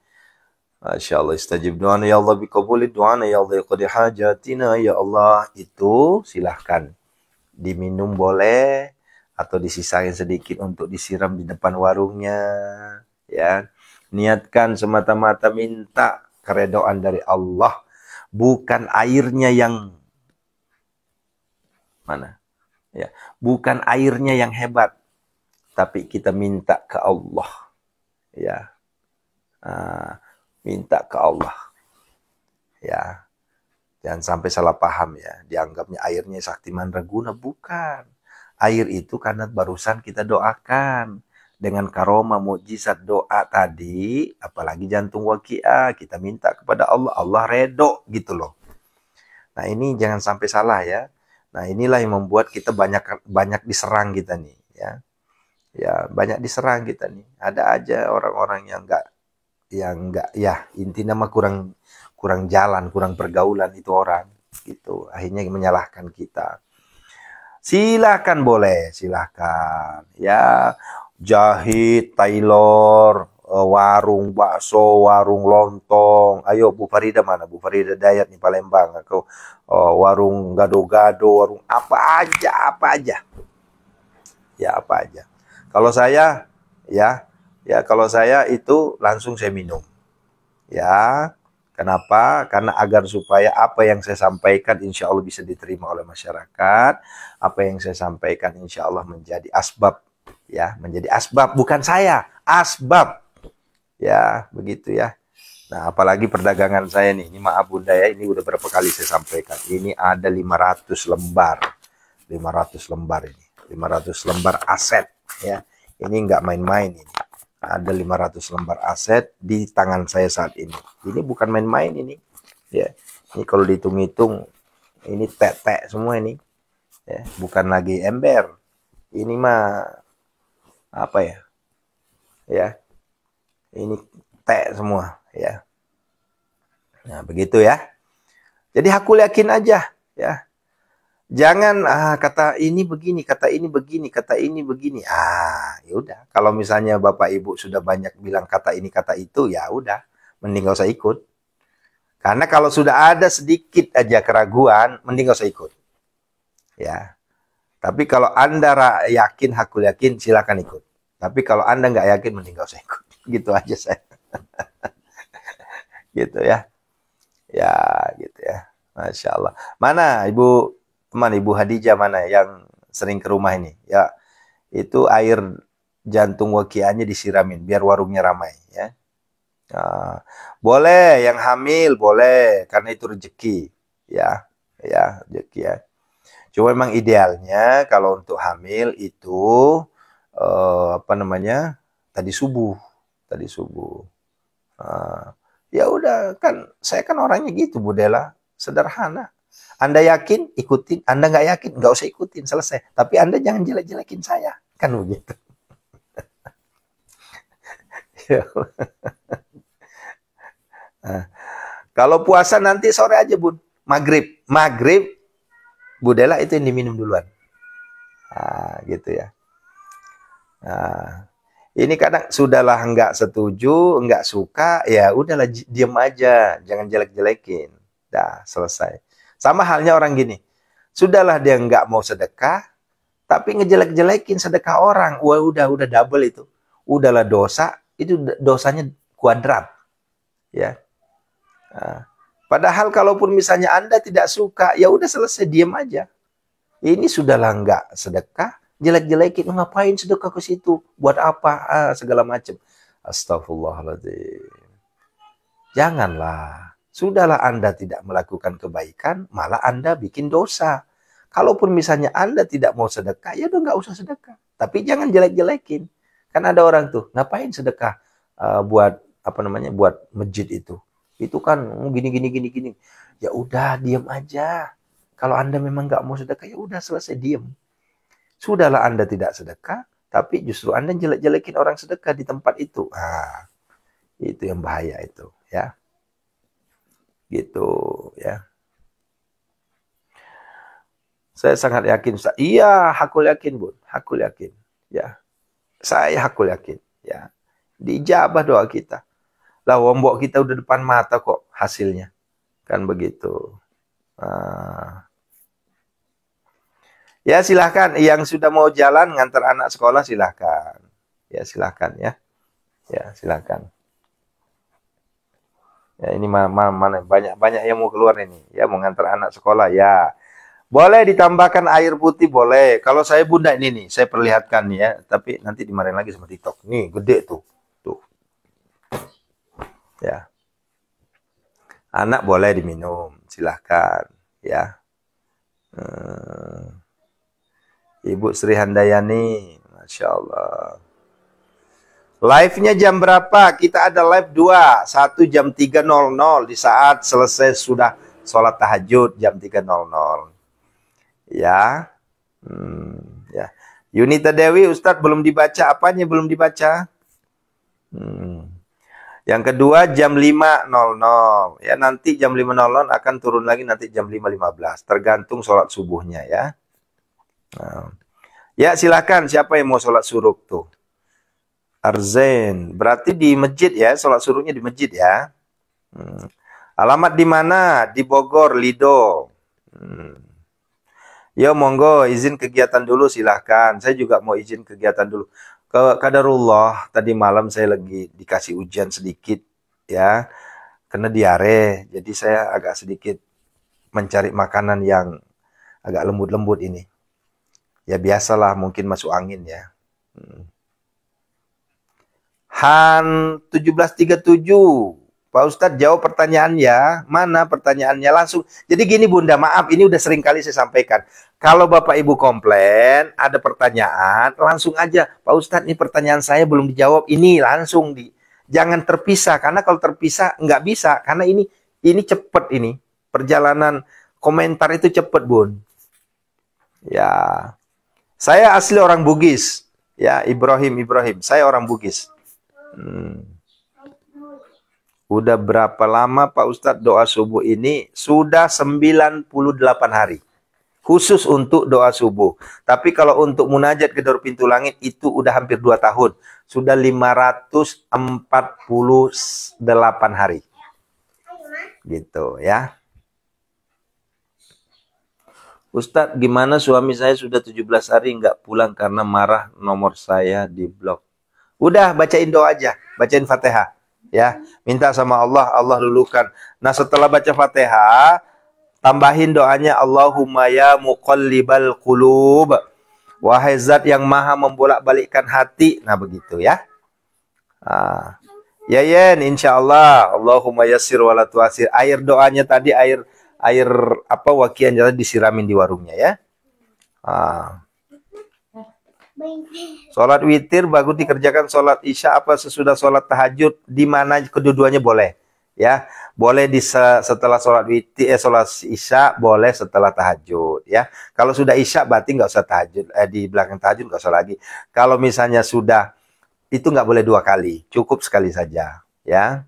Masya Allah. Istajib doana ya Allah, biqabuli doana ya Allah, qadi hajatina ya Allah. Itu silahkan diminum boleh atau disisain sedikit untuk disiram di depan warungnya ya. Niatkan semata-mata minta keredoan dari Allah, bukan airnya yang mana ya, bukan airnya yang hebat, tapi kita minta ke Allah ya. Minta ke Allah ya. Jangan sampai salah paham ya, dianggapnya airnya Sakti Mandraguna. Bukan. Air itu karena barusan kita doakan dengan karomah mukjizat doa tadi, apalagi jantung waqiah, kita minta kepada Allah, Allah redho gitu loh. Nah ini jangan sampai salah ya. Nah inilah yang membuat kita banyak diserang kita nih ya. Ya banyak diserang kita nih. Ada aja orang-orang yang enggak ya, intinya mah kurang jalan, kurang pergaulan itu orang gitu. Akhirnya menyalahkan kita. Silahkan boleh, silahkan. Ya, jahit, tailor, warung bakso, warung lontong. Ayo Bu Farida mana? Bu Farida Dayat nih Palembang. Aku warung gado-gado, warung apa aja, apa aja. Ya apa aja. Kalau saya, ya kalau saya itu langsung saya minum. Ya, kenapa? Karena agar supaya apa yang saya sampaikan insya Allah bisa diterima oleh masyarakat. Apa yang saya sampaikan insya Allah menjadi asbab. Ya, menjadi asbab. Bukan saya, asbab. Ya, begitu ya. Nah, apalagi perdagangan saya nih. Ini maaf Bunda ya, ini udah berapa kali saya sampaikan. Ini ada 500 lembar. 500 lembar ini. 500 lembar aset. Ya, ini nggak main-main ini. Ada 500 lembar aset di tangan saya saat ini. Ini bukan main-main ini. Ya, ini kalau dihitung-hitung, ini tek-tek semua ini. Ya, bukan lagi ember. Ini mah apa ya? Ya, ini tek semua. Ya, nah begitu ya. Jadi hakul yakin aja. Ya, jangan kata ini begini, kata ini begini, kata ini begini. Ya udah. Kalau misalnya Bapak Ibu sudah banyak bilang kata ini kata itu, ya udah, mending gak usah ikut. Karena kalau sudah ada sedikit aja keraguan, mending gak usah ikut. Ya. Tapi kalau Anda yakin, hakul yakin, silakan ikut. Tapi kalau Anda nggak yakin, mending gak usah ikut. Gitu aja saya. Gitu ya. Ya, gitu ya. Masya Allah. Mana Ibu teman Ibu Hadijah mana yang sering ke rumah ini? Ya, itu air jantung wakiannya disiramin biar warungnya ramai ya. Boleh yang hamil boleh karena itu rezeki ya. Ya, rezeki ya. Cuma memang idealnya kalau untuk hamil itu apa namanya? Tadi subuh. Ya udah kan saya kan orangnya gitu Bu Dela, sederhana. Anda yakin, ikutin. Anda nggak yakin, nggak usah ikutin. Selesai. Tapi Anda jangan jelek-jelekin saya. Kan begitu. Nah, kalau puasa nanti sore aja, Bun. Maghrib. Maghrib, Bu Dela itu yang diminum duluan. Gitu ya. Nah, ini kadang sudahlah nggak setuju, nggak suka, ya udahlah diam aja. Jangan jelek-jelekin. Dah, selesai. Sama halnya orang gini. Sudahlah dia nggak mau sedekah, tapi ngejelek-jelekin sedekah orang. Wah, udah double itu. Udahlah dosa, itu dosanya kuadrat. Ya. Nah, padahal kalaupun misalnya Anda tidak suka, ya udah selesai, diam aja. Ini sudahlah nggak sedekah, jelek-jelekin, ngapain sedekah ke situ? Buat apa? Segala macam. Astagfirullahaladzim. Janganlah. Sudahlah Anda tidak melakukan kebaikan, malah Anda bikin dosa. Kalaupun misalnya Anda tidak mau sedekah, ya udah nggak usah sedekah. Tapi jangan jelek-jelekin. Kan ada orang tuh, ngapain sedekah buat apa namanya, buat masjid itu. Itu kan gini. Ya udah, diam aja. Kalau Anda memang nggak mau sedekah, ya udah selesai, diam. Sudahlah Anda tidak sedekah, tapi justru Anda jelek-jelekin orang sedekah di tempat itu. Itu yang bahaya itu, ya. Gitu, ya. Saya sangat yakin, Ustaz. Iya, hakul yakin, Bun. Hakul yakin, ya. Saya hakul yakin, ya. Dijabah doa kita. Lah, wombok kita udah depan mata kok hasilnya. Kan begitu. Ya, silahkan. Yang sudah mau jalan ngantar anak sekolah, silahkan. Ya, silahkan ya. Ya, silahkan. Ya, ini mana banyak yang mau keluar ini. Ya, mau ngantar anak sekolah, ya. Boleh ditambahkan air putih, boleh. Kalau saya Bunda ini nih, saya perlihatkan nih ya. Tapi nanti dimarahin lagi sama TikTok. Nih, gede tuh. Tuh. Ya. Anak boleh diminum, silahkan. Ya. Ibu Sri Handayani, Masya Allah. Live-nya jam berapa? Kita ada live 2. 1 jam 3.00 di saat selesai sudah sholat tahajud jam 3.00. Ya. Ya. Yunita Dewi, Ustadz belum dibaca. Apanya belum dibaca? Yang kedua jam 5.00. Ya, nanti jam 5.00 akan turun lagi nanti jam 5.15. Tergantung sholat subuhnya ya. Nah. Ya silakan, siapa yang mau sholat suruk tuh? Arzen, berarti di masjid ya, sholat suruknya di masjid ya. Hmm. Alamat di mana? Di Bogor, Lido. Hmm. Ya monggo izin kegiatan dulu silahkan. Saya juga mau izin kegiatan dulu. Kadarullah tadi malam saya lagi dikasih ujian sedikit ya, kena diare. Jadi saya agak sedikit mencari makanan yang agak lembut-lembut ini. Ya biasalah mungkin masuk angin ya. Han 1737. Pak Ustadz jawab pertanyaannya. Mana pertanyaannya langsung. Jadi gini Bunda, maaf ini udah sering kali saya sampaikan. Kalau Bapak Ibu komplain, ada pertanyaan, langsung aja. Pak Ustadz ini pertanyaan saya belum dijawab. Ini langsung jangan terpisah. Karena kalau terpisah nggak bisa. Karena ini cepet ini. Perjalanan komentar itu cepet Bun. Ya. Saya asli orang Bugis. Ya, Ibrahim. Saya orang Bugis. Udah berapa lama Pak Ustadz doa subuh ini? Sudah 98 hari. Khusus untuk doa subuh. Tapi kalau untuk munajat gedor pintu langit itu udah hampir 2 tahun. Sudah 548 hari. Gitu ya. Ustadz, gimana suami saya sudah 17 hari nggak pulang karena marah nomor saya di blok. Udah bacain doa aja, bacain Fatihah. Ya, minta sama Allah, Allah luluhkan. Nah, setelah baca Fatihah, tambahin doanya Allahumma ya muqallibal qulub. Wahai zat yang maha membolak-balikkan hati. Nah, begitu ya. Ya Yen, insya Allah. Allahumma yassir wa la tu'assir. Air doanya tadi air apa wakian jadi disiramin di warungnya ya. Sholat witir bagus dikerjakan sholat isya apa sesudah sholat tahajud, di mana kedua-duanya boleh ya, boleh setelah sholat witir sholat isya, boleh setelah tahajud ya. Kalau sudah isya berarti nggak usah tahajud, di belakang tahajud nggak usah lagi. Kalau misalnya sudah itu nggak boleh 2 kali, cukup sekali saja ya.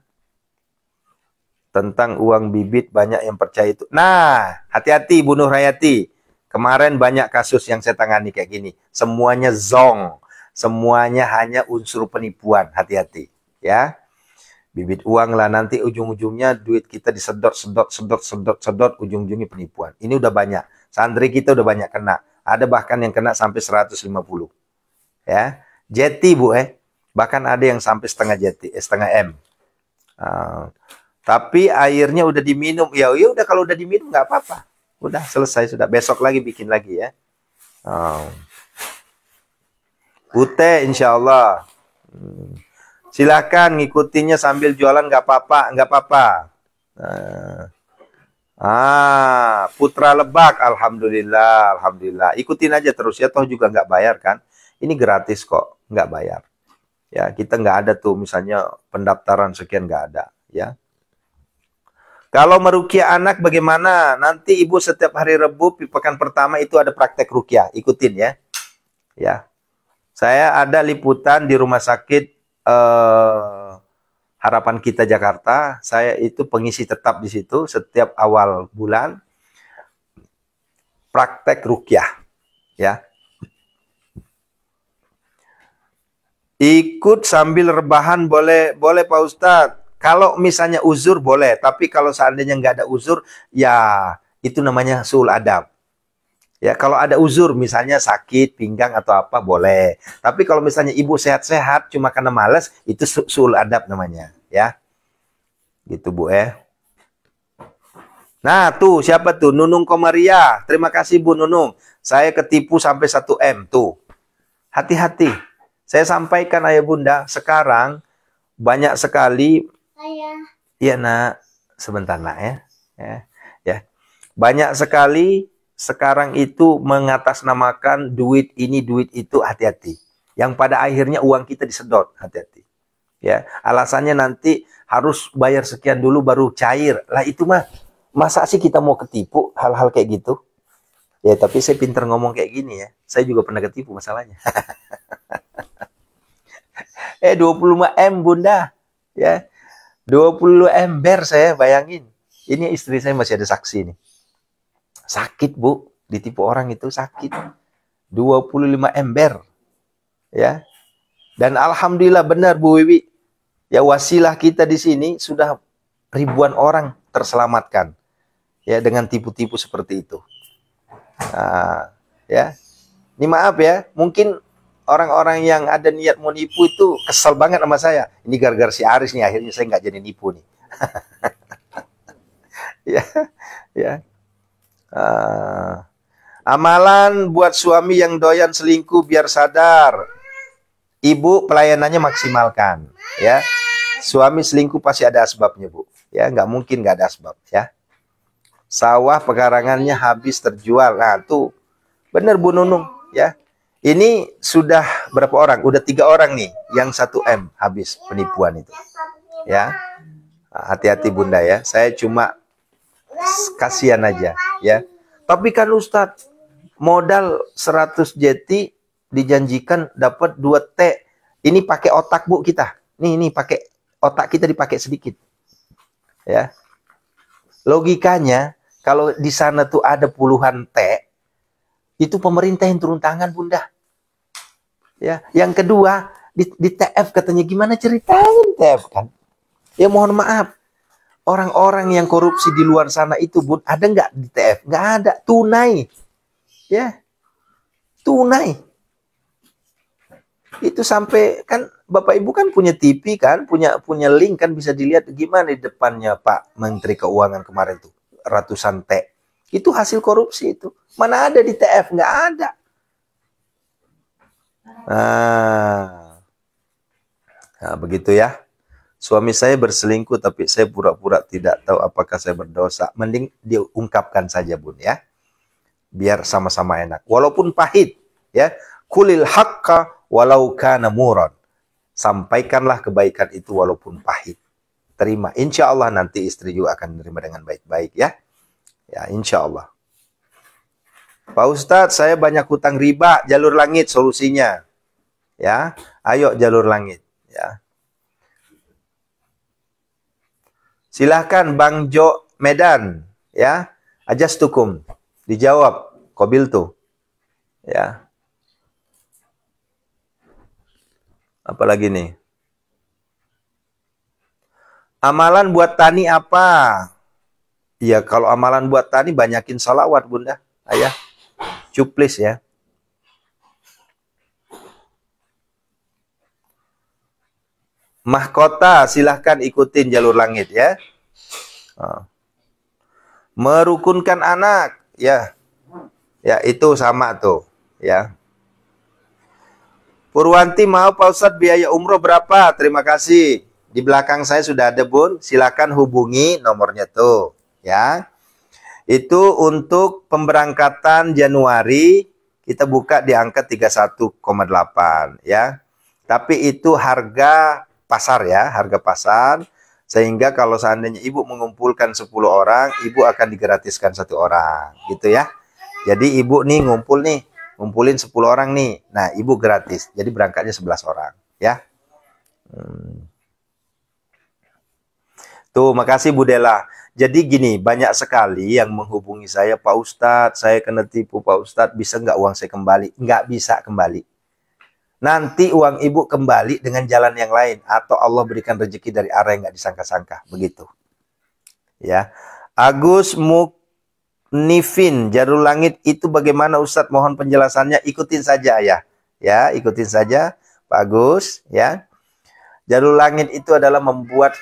Tentang uang bibit banyak yang percaya itu. Nah, hati-hati Bu Nur Hayati. Kemarin banyak kasus yang saya tangani kayak gini. Semuanya zong. Semuanya hanya unsur penipuan. Hati-hati. Ya. Bibit uang lah. Nanti ujung-ujungnya duit kita disedot. Ujung-ujungnya penipuan. Ini udah banyak. Santri kita udah banyak kena. Ada bahkan yang kena sampai 150. Ya. Jeti Bu Bahkan ada yang sampai setengah M. Tapi airnya udah diminum. Ya udah kalau udah diminum nggak apa-apa. Udah selesai sudah. Besok lagi bikin lagi ya. Ute insya Allah. Silakan ngikutinnya sambil jualan nggak apa-apa. Putra Lebak, alhamdulillah. Ikutin aja terus ya. Toh juga nggak bayar kan. Ini gratis kok, nggak bayar. Ya kita nggak ada tuh misalnya pendaftaran sekian nggak ada ya. Kalau meruqyah anak bagaimana? Nanti ibu setiap hari Rabu pekan pertama itu ada praktek ruqyah, ikutin ya. Ya, saya ada liputan di rumah sakit Harapan Kita Jakarta. Saya itu pengisi tetap di situ setiap awal bulan praktek ruqyah, ya. Ikut sambil rebahan boleh Pak Ustadz. Kalau misalnya uzur boleh, tapi kalau seandainya nggak ada uzur, ya itu namanya suul adab. Ya, kalau ada uzur, misalnya sakit, pinggang atau apa, boleh. Tapi kalau misalnya ibu sehat-sehat, cuma karena malas, itu suul adab namanya. Ya, gitu Bu Nah, tuh siapa tuh? Nunung Komaria. Terima kasih Bu Nunung. Saya ketipu sampai 1 M tuh. Hati-hati. Saya sampaikan ayah bunda, sekarang banyak sekali. Iya nak, sebentar nak ya. Banyak sekali sekarang itu mengatasnamakan duit ini, duit itu, hati-hati. Yang pada akhirnya uang kita disedot, hati-hati. Ya, alasannya nanti harus bayar sekian dulu baru cair. Lah itu mah, masa sih kita mau ketipu hal-hal kayak gitu? Ya, tapi saya pinter ngomong kayak gini ya. Saya juga pernah ketipu masalahnya. 25 M bunda, ya. 20 ember saya bayangin. Ini istri saya masih ada saksi nih. Sakit Bu, ditipu orang itu sakit. 25 ember. Ya. Dan alhamdulillah benar Bu Wiwi. Ya, wasilah kita di sini sudah ribuan orang terselamatkan. Ya, dengan tipu-tipu seperti itu. Nah, ya. Ini maaf ya, mungkin orang-orang yang ada niat mau nipu itu kesel banget sama saya. Ini gara-gara si Aris nih, akhirnya saya nggak jadi nipu nih. Ya, ya. Amalan buat suami yang doyan selingkuh biar sadar. Ibu pelayanannya maksimalkan, ya. Suami selingkuh pasti ada asbabnya, Bu. Ya, nggak mungkin nggak ada asbab, ya. Sawah pekarangannya habis terjual. Nah, tuh bener Bu Nunung, ya. Ini sudah berapa orang? Udah 3 orang nih, yang 1 M habis penipuan itu, ya. Hati-hati Bunda ya. Saya cuma kasihan aja, ya. Tapi kan Ustadz, modal 100 jeti dijanjikan dapat 2 T. Ini pakai otak Bu kita. Nih pakai otak kita dipakai sedikit. Ya. Logikanya kalau di sana tuh ada puluhan T, itu pemerintah yang turun tangan Bunda. Ya, yang kedua di TF katanya gimana ceritanya di TF kan? Ya mohon maaf. Orang-orang yang korupsi di luar sana itu Bun, ada nggak di TF? Nggak ada, tunai. Ya. Tunai. Itu sampai kan Bapak Ibu kan punya TV kan, punya link kan, bisa dilihat gimana di depannya Pak Menteri Keuangan kemarin tuh, ratusan T. Itu hasil korupsi itu. Mana ada di TF? Nggak ada. Nah, begitu ya. Suami saya berselingkuh tapi saya pura-pura tidak tahu apakah saya berdosa. Mending diungkapkan saja Bun ya. Biar sama-sama enak. Walaupun pahit ya. Kulil haqqa walau kana muran. Sampaikanlah kebaikan itu walaupun pahit. Terima. Insya Allah nanti istri juga akan menerima dengan baik-baik ya. Ya insya Allah. Pak Ustadz, saya banyak hutang riba. Jalur langit solusinya. Ya. Ayo jalur langit. Ya. Silahkan Bang Jo Medan, ya, ajastukum, dijawab, kobil tuh, ya. Apalagi nih? Amalan buat tani apa? Ya kalau amalan buat tani banyakin salawat Bunda, ayah, cuplis ya. Mahkota, silahkan ikutin jalur langit ya. Merukunkan anak, ya, ya itu sama tuh, ya. Purwanti mau Pak Ustadz biaya umroh berapa? Terima kasih. Di belakang saya sudah ada Bun, silahkan hubungi nomornya tuh, ya. Itu untuk pemberangkatan Januari kita buka di angka 31,8 ya. Tapi itu harga pasar ya, harga pasar, sehingga kalau seandainya Ibu mengumpulkan 10 orang, Ibu akan digratiskan 1 orang, gitu ya. Jadi Ibu nih ngumpulin 10 orang nih, nah Ibu gratis, jadi berangkatnya 11 orang, ya. Tuh, makasih Bu Dela. Jadi gini, banyak sekali yang menghubungi saya, Pak Ustadz, saya kena tipu Pak Ustadz, bisa nggak uang saya kembali? Nggak bisa kembali. Nanti uang Ibu kembali dengan jalan yang lain. Atau Allah berikan rezeki dari arah yang nggak disangka-sangka. Begitu. Ya. Agus Muknifin, jalur langit itu bagaimana Ustadz? Mohon penjelasannya. Ikutin saja ya. Ya, ikutin saja Pak Agus. Ya. Jalur langit itu adalah membuat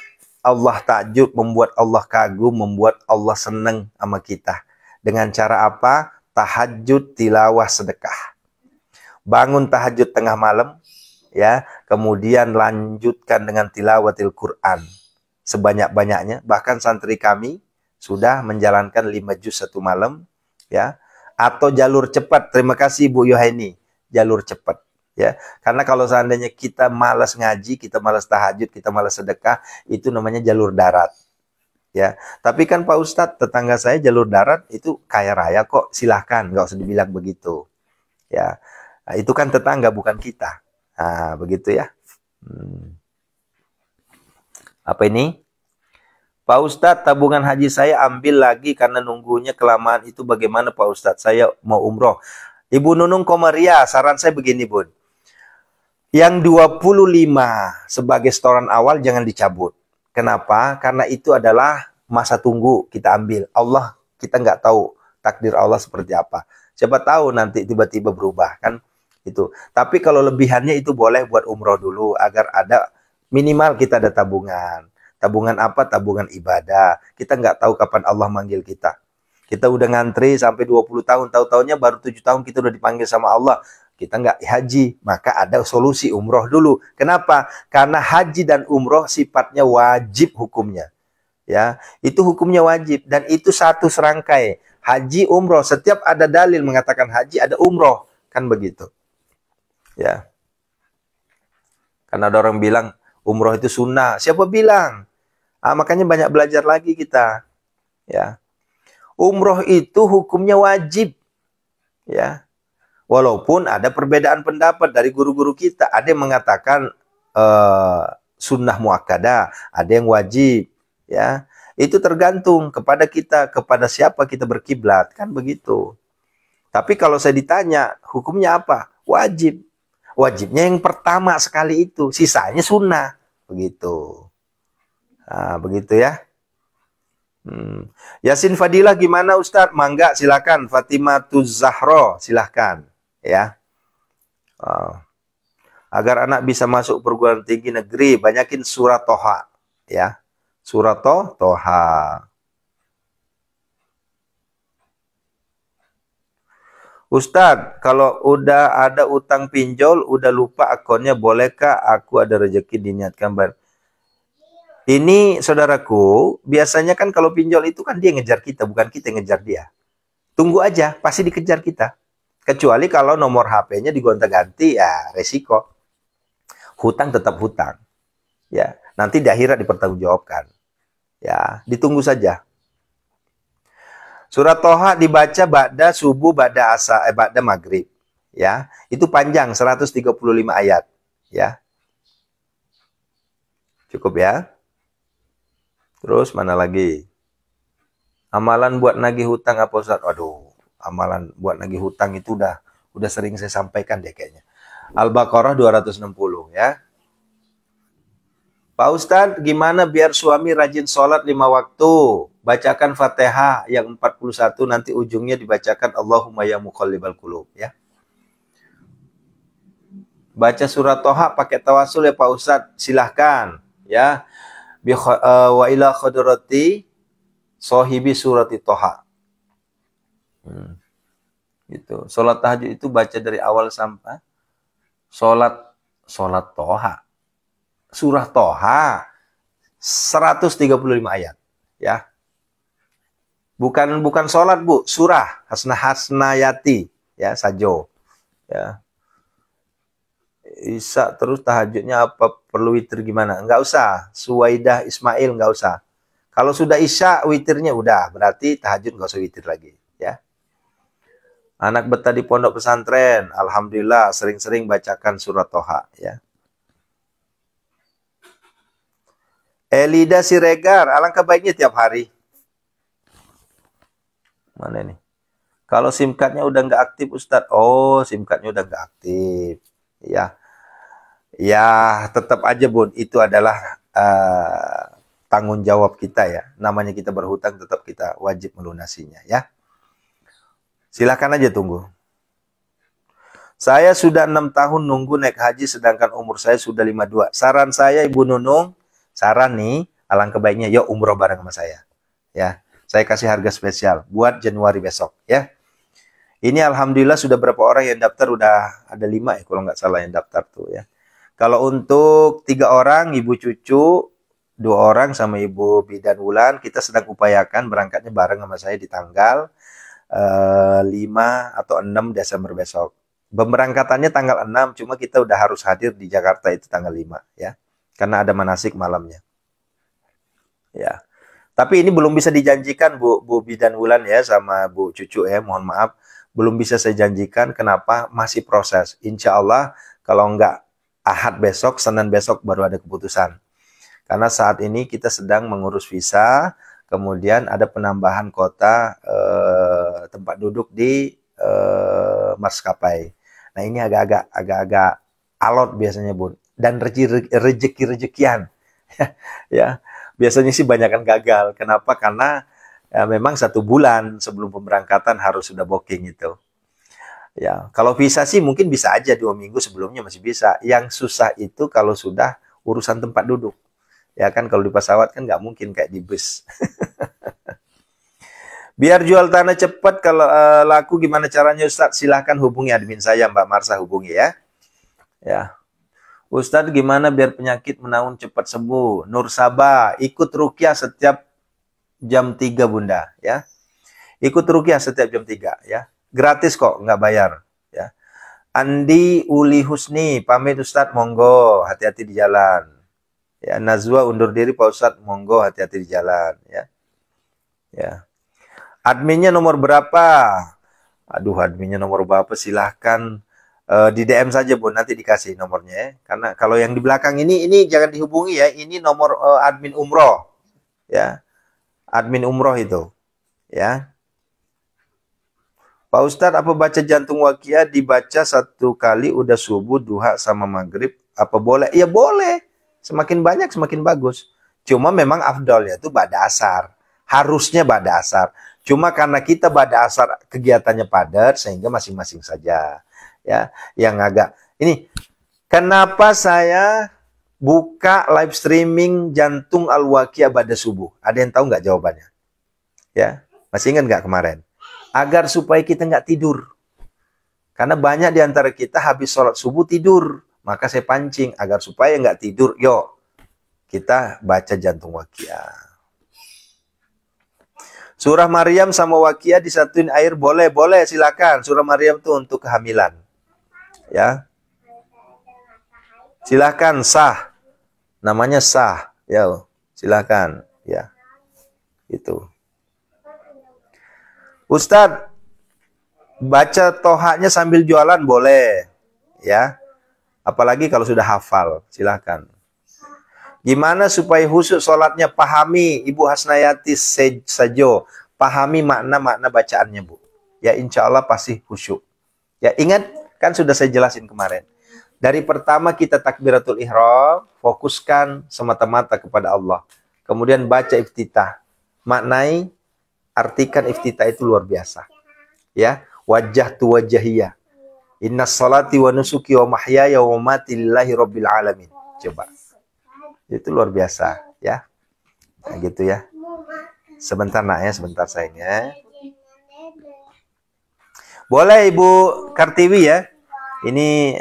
Allah takjub, membuat Allah kagum, membuat Allah senang sama kita. Dengan cara apa? Tahajud, tilawah, sedekah. Bangun tahajud tengah malam, ya, kemudian lanjutkan dengan tilawatil Quran sebanyak-banyaknya. Bahkan santri kami sudah menjalankan 5 juz 1 malam, ya. Atau jalur cepat. Terima kasih Bu Yohaini, jalur cepat, ya. Karena kalau seandainya kita malas ngaji, kita malas tahajud, kita malas sedekah, itu namanya jalur darat, ya. Tapi kan Pak Ustadz, tetangga saya jalur darat itu kaya raya kok, silahkan, nggak usah dibilang begitu, ya. Nah, itu kan tetangga bukan kita. Nah, begitu ya. Apa ini? Pak Ustadz, tabungan haji saya ambil lagi karena nunggunya kelamaan, itu bagaimana Pak Ustadz? Saya mau umroh. Ibu Nunung Komaria, saran saya begini, Bun. Yang 25 sebagai setoran awal jangan dicabut. Kenapa? Karena itu adalah masa tunggu kita ambil. Allah, kita nggak tahu takdir Allah seperti apa. Siapa tahu nanti tiba-tiba berubah, kan? Itu. Tapi kalau lebihannya itu boleh buat umroh dulu agar ada minimal kita ada tabungan. Tabungan apa? Tabungan ibadah. Kita nggak tahu kapan Allah manggil kita. Kita udah ngantri sampai 20 tahun, tahu-taunya baru 7 tahun kita udah dipanggil sama Allah. Kita nggak haji, maka ada solusi umroh dulu. Kenapa? Karena haji dan umroh sifatnya wajib hukumnya. Ya, itu hukumnya wajib dan itu satu serangkai. Haji, umroh, setiap ada dalil mengatakan haji ada umroh, kan begitu. Ya. Karena ada orang bilang umroh itu sunnah. Siapa bilang? Makanya banyak belajar lagi kita. Ya. Umroh itu hukumnya wajib. Ya. Walaupun ada perbedaan pendapat dari guru-guru kita. Ada yang mengatakan sunnah muakkadah, ada yang wajib. Ya. Itu tergantung kepada kita, kepada siapa kita berkiblat, kan begitu. Tapi kalau saya ditanya, hukumnya apa? Wajib. Wajibnya yang pertama sekali itu, sisanya sunnah. Begitu. Nah, begitu ya. Yasin Fadilah gimana Ustadz? Mangga silakan. Fatimatuz Zahra silakan ya. Agar anak bisa masuk perguruan tinggi negeri banyakin surat Toha ya. Surat Toha. Ustadz, kalau udah ada utang pinjol, udah lupa akunnya, bolehkah aku ada rezeki diniatkan bar? Ini saudaraku, biasanya kan kalau pinjol itu kan dia ngejar kita, bukan kita yang ngejar dia. Tunggu aja, pasti dikejar kita. Kecuali kalau nomor HP-nya digonta-ganti, ya resiko. Hutang tetap hutang. Ya, nanti di akhirat dipertanggungjawabkan. Ya, ditunggu saja. Surat Toha dibaca ba'da subuh, ba'da asa, ba'da maghrib. Ya, itu panjang 135 ayat. Ya, cukup ya. Terus mana lagi? Amalan buat nagih hutang apa Ustaz? Aduh, amalan buat nagih hutang itu udah sering saya sampaikan deh kayaknya. Al-Baqarah 260 ya. Pak Ustadz, gimana biar suami rajin sholat 5 waktu? Bacakan Fatihah yang 41, nanti ujungnya dibacakan Allahumma ya muqallibal qulub ya. Baca surat Toha pakai tawasul ya Pak Ustadz, silahkan ya. Wa ila khadrati sohibi surati Toha. Gitu. Sholat tahajud itu baca dari awal sampai sholat Toha. Surah Toha 135 ayat ya. Bukan sholat Bu, surah hasnayati ya, sajo ya. Isya terus tahajudnya apa perlu witir gimana? Enggak usah. Suwaidah Ismail enggak usah. Kalau sudah isya witirnya udah, berarti tahajud enggak usah witir lagi ya. Anak betah di pondok pesantren, alhamdulillah sering-sering bacakan surat Toha ya. Elida Siregar, alangkah baiknya tiap hari. Mana nih? Kalau SIM cardnya udah nggak aktif Ustadz. Oh, SIM cardnya udah nggak aktif. Ya, ya tetap aja Bun, itu adalah tanggung jawab kita ya. Namanya kita berhutang, tetap kita wajib melunasinya ya. Silahkan aja tunggu. Saya sudah 6 tahun nunggu naik haji, sedangkan umur saya sudah 52. Saran saya Ibu Nunung, saran nih, alangkah baiknya yuk umroh bareng sama saya. Ya, saya kasih harga spesial buat Januari besok ya. Ini alhamdulillah sudah berapa orang yang daftar, udah ada 5 ya kalau nggak salah yang daftar tuh ya. Kalau untuk 3 orang, Ibu Cucu, 2 orang sama Ibu Bidan Wulan, kita sedang upayakan berangkatnya bareng sama saya di tanggal 5 atau 6 Desember besok. Pemberangkatannya tanggal 6, cuma kita udah harus hadir di Jakarta itu tanggal 5 ya. Karena ada manasik malamnya. Ya. Tapi ini belum bisa dijanjikan Bu Bidan Wulan ya sama Bu Cucu ya, mohon maaf. Belum bisa saya janjikan, kenapa? Masih proses. Insya Allah kalau enggak Ahad besok, Senin besok baru ada keputusan. Karena saat ini kita sedang mengurus visa, kemudian ada penambahan kota tempat duduk di maskapai. Nah ini agak-agak alot biasanya Bun. Dan rezeki-rezekian. Ya, biasanya sih banyakan gagal. Kenapa? Karena ya, memang 1 bulan sebelum pemberangkatan harus sudah booking itu. Ya, kalau visa sih mungkin bisa aja 2 minggu sebelumnya masih bisa. Yang susah itu kalau sudah urusan tempat duduk. Ya kan kalau di pesawat kan nggak mungkin kayak di bus. Biar jual tanah cepat kalau laku gimana caranya Ustadz? Silahkan hubungi admin saya Mbak Marsa, hubungi ya. Ya. Ustadz gimana biar penyakit menaun cepat sembuh? Nur Sabah, ikut ruqyah setiap jam 3 Bunda ya. Ikut ruqyah setiap jam 3 ya. Gratis kok, nggak bayar ya. Andi Uli Husni, pamit Ustadz, monggo, hati-hati di jalan. Ya, Nazwa undur diri Pak Ustadz, monggo, hati-hati di jalan ya. Ya. Adminnya nomor berapa? Aduh, adminnya nomor berapa? Silahkan di DM saja Bun, nanti dikasih nomornya ya. Karena kalau yang di belakang ini jangan dihubungi ya. Ini nomor admin umroh ya. Admin umroh itu ya. Pak Ustadz, apa baca jantung wakia dibaca 1 kali udah subuh, duha, sama maghrib? Apa boleh? Ya boleh. Semakin banyak semakin bagus. Cuma memang afdolnya itu ba'da asar. Harusnya ba'da asar. Cuma karena kita ba'da asar kegiatannya padat, sehingga masing-masing saja. Ya, yang agak ini. Kenapa saya buka live streaming jantung al-wakia ba'da subuh? Ada yang tahu nggak jawabannya? Ya, masih ingat nggak kemarin? Agar supaya kita nggak tidur. Karena banyak di antara kita habis sholat subuh tidur. Maka saya pancing agar supaya nggak tidur. Yuk, kita baca jantung wakia. Surah Maryam sama wakia disatuin air boleh? Boleh, silakan. Surah Maryam tuh untuk kehamilan. Ya. Silakan, sah. Namanya sah. Ya, silakan. Ya. Itu. Ustadz, baca tohanya sambil jualan boleh, ya. Apalagi kalau sudah hafal, silahkan. Gimana supaya khusyuk sholatnya? Pahami, Ibu Hasnayati Sajo, pahami makna-makna bacaannya Bu. Ya insya Allah pasti khusyuk. Ya ingat, kan sudah saya jelasin kemarin. Dari pertama kita takbiratul ihram, fokuskan semata-mata kepada Allah. Kemudian baca iftitah, maknai, artikan iftitah itu luar biasa. Ya, wajah tu wajahiyah. Inna salati wa nusuki wa mahyaya wa mamati lillahi rabbil alamin. Coba. Itu luar biasa, ya. Nah, gitu ya. Sebentar nak ya, sebentar sayangnya. Boleh Ibu Kartiwi ya. Ini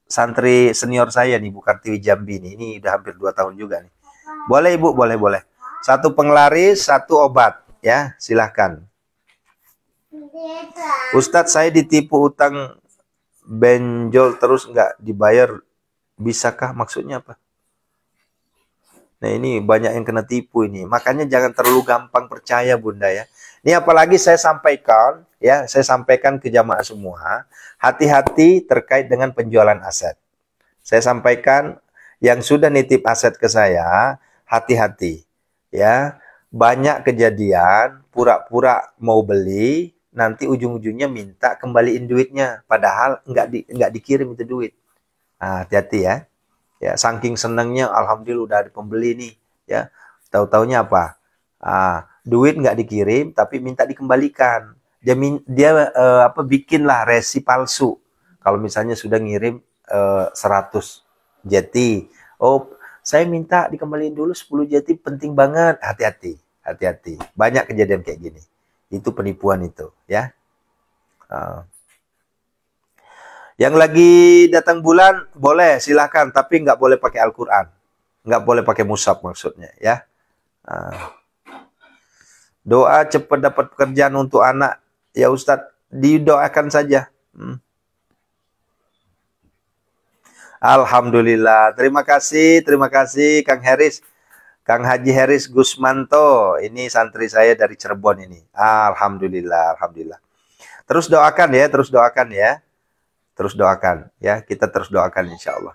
santri senior saya nih, Ibu Kartiwi Jambi nih. Ini udah hampir 2 tahun juga nih. Boleh Ibu, boleh. 1 penglaris, 1 obat. Ya, silahkan. Ustadz, saya ditipu utang benjol terus nggak dibayar. Bisakah? Maksudnya apa? Nah ini banyak yang kena tipu ini. Makanya jangan terlalu gampang percaya Bunda ya. Ini apalagi saya sampaikan, ya saya sampaikan ke jamaah semua. Hati-hati terkait dengan penjualan aset. Saya sampaikan yang sudah nitip aset ke saya, hati-hati. Ya. Banyak kejadian pura-pura mau beli, nanti ujung-ujungnya minta kembaliin duitnya, padahal nggak dikirim itu duit. Nah, hati-hati ya. Ya, saking senangnya, alhamdulillah udah ada pembeli nih. Ya, tahu-taunya apa? Duit nggak dikirim, tapi minta dikembalikan. Dia bikinlah resi palsu. Kalau misalnya sudah ngirim 100 jeti, oh saya minta dikembaliin dulu 10 jeti, penting banget. Hati-hati, hati-hati. Banyak kejadian kayak gini. Itu penipuan itu, ya. Yang lagi datang bulan, boleh, silahkan. Tapi nggak boleh pakai Al-Quran. Nggak boleh pakai mushaf maksudnya, ya. Doa cepat dapat pekerjaan untuk anak. Ya Ustadz, didoakan saja. Alhamdulillah. Terima kasih Kang Heris. Kang Haji Heris Gusmanto. Ini santri saya dari Cirebon ini. Alhamdulillah, alhamdulillah. Terus doakan ya, terus doakan ya. Terus doakan ya, kita terus doakan insya Allah.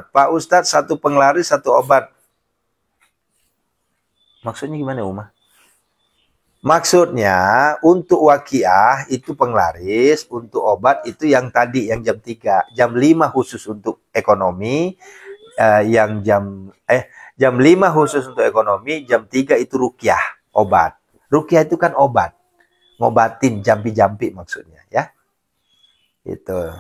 Pak Ustadz 1 penglaris 1 obat. Maksudnya gimana Uma? Maksudnya untuk waqiah itu penglaris, untuk obat itu yang tadi yang jam 3, jam 5 khusus untuk ekonomi, jam 5 khusus untuk ekonomi, jam 3 itu ruqyah, obat. Ruqyah itu kan obat. Ngobatin jampi-jampi maksudnya ya. Itu.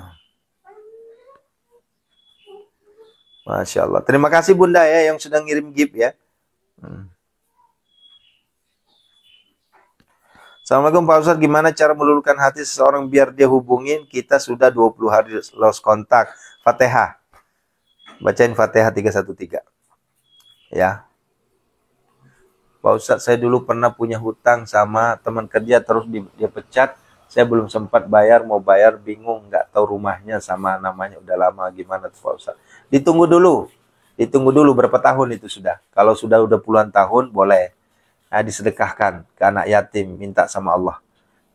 Masya Allah. Terima kasih Bunda ya yang sudah ngirim gift ya. Assalamualaikum Pak Ustadz, gimana cara meluluhkan hati seseorang biar dia hubungin kita sudah 20 hari lost kontak. Fatihah. Bacain Fatihah 313. Ya. Pak Ustadz, saya dulu pernah punya hutang sama teman kerja, terus dia pecat. Saya belum sempat bayar, mau bayar bingung, nggak tahu rumahnya sama namanya, udah lama, gimana tuh Pak Ustadz? Ditunggu dulu. Ditunggu dulu berapa tahun itu sudah. Kalau sudah puluhan tahun boleh. Disedekahkan ke anak yatim, minta sama Allah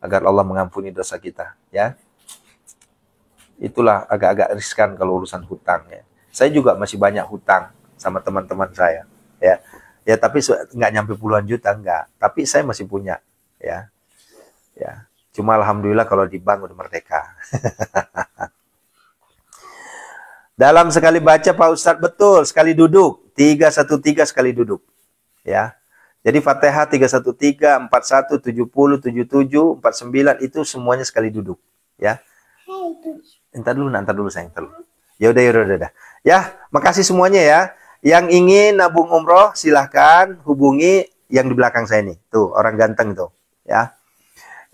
agar Allah mengampuni dosa kita ya. Itulah agak-agak riskan kalau urusan hutang ya. Saya juga masih banyak hutang sama teman-teman saya ya. Ya tapi nggak nyampe puluhan juta enggak, tapi saya masih punya ya. Ya. Cuma alhamdulillah kalau di bank udah merdeka. Dalam sekali baca Pak Ustadz, betul, sekali duduk, 313 sekali duduk ya. Jadi Fatihah 313, 41, 70, 77, 49 itu semuanya sekali duduk, ya. Entar dulu sayang, entar dulu. Ya udah. Ya, makasih semuanya ya. Yang ingin nabung umroh silahkan hubungi yang di belakang saya nih. Tuh, orang ganteng tuh, ya.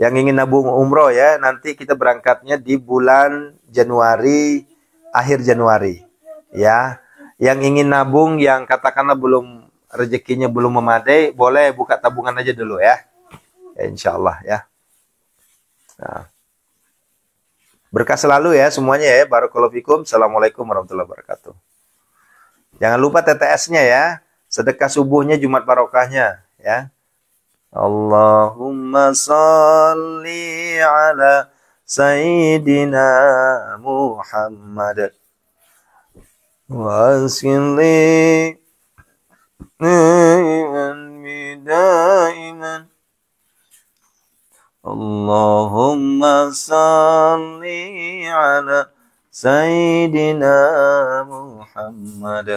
Yang ingin nabung umroh ya, nanti kita berangkatnya di bulan Januari, akhir Januari, ya. Yang ingin nabung yang katakanlah rezekinya belum memadai, boleh buka tabungan aja dulu ya. Insya Allah ya. Nah. Berkah selalu ya semuanya ya. Barakallahu fikum. Assalamualaikum warahmatullahi wabarakatuh. Jangan lupa TTS-nya ya. Sedekah subuhnya Jumat barokahnya ya. Allahumma salli ala Sayyidina Muhammad wa salli دائما اللهم صل على سيدنا محمد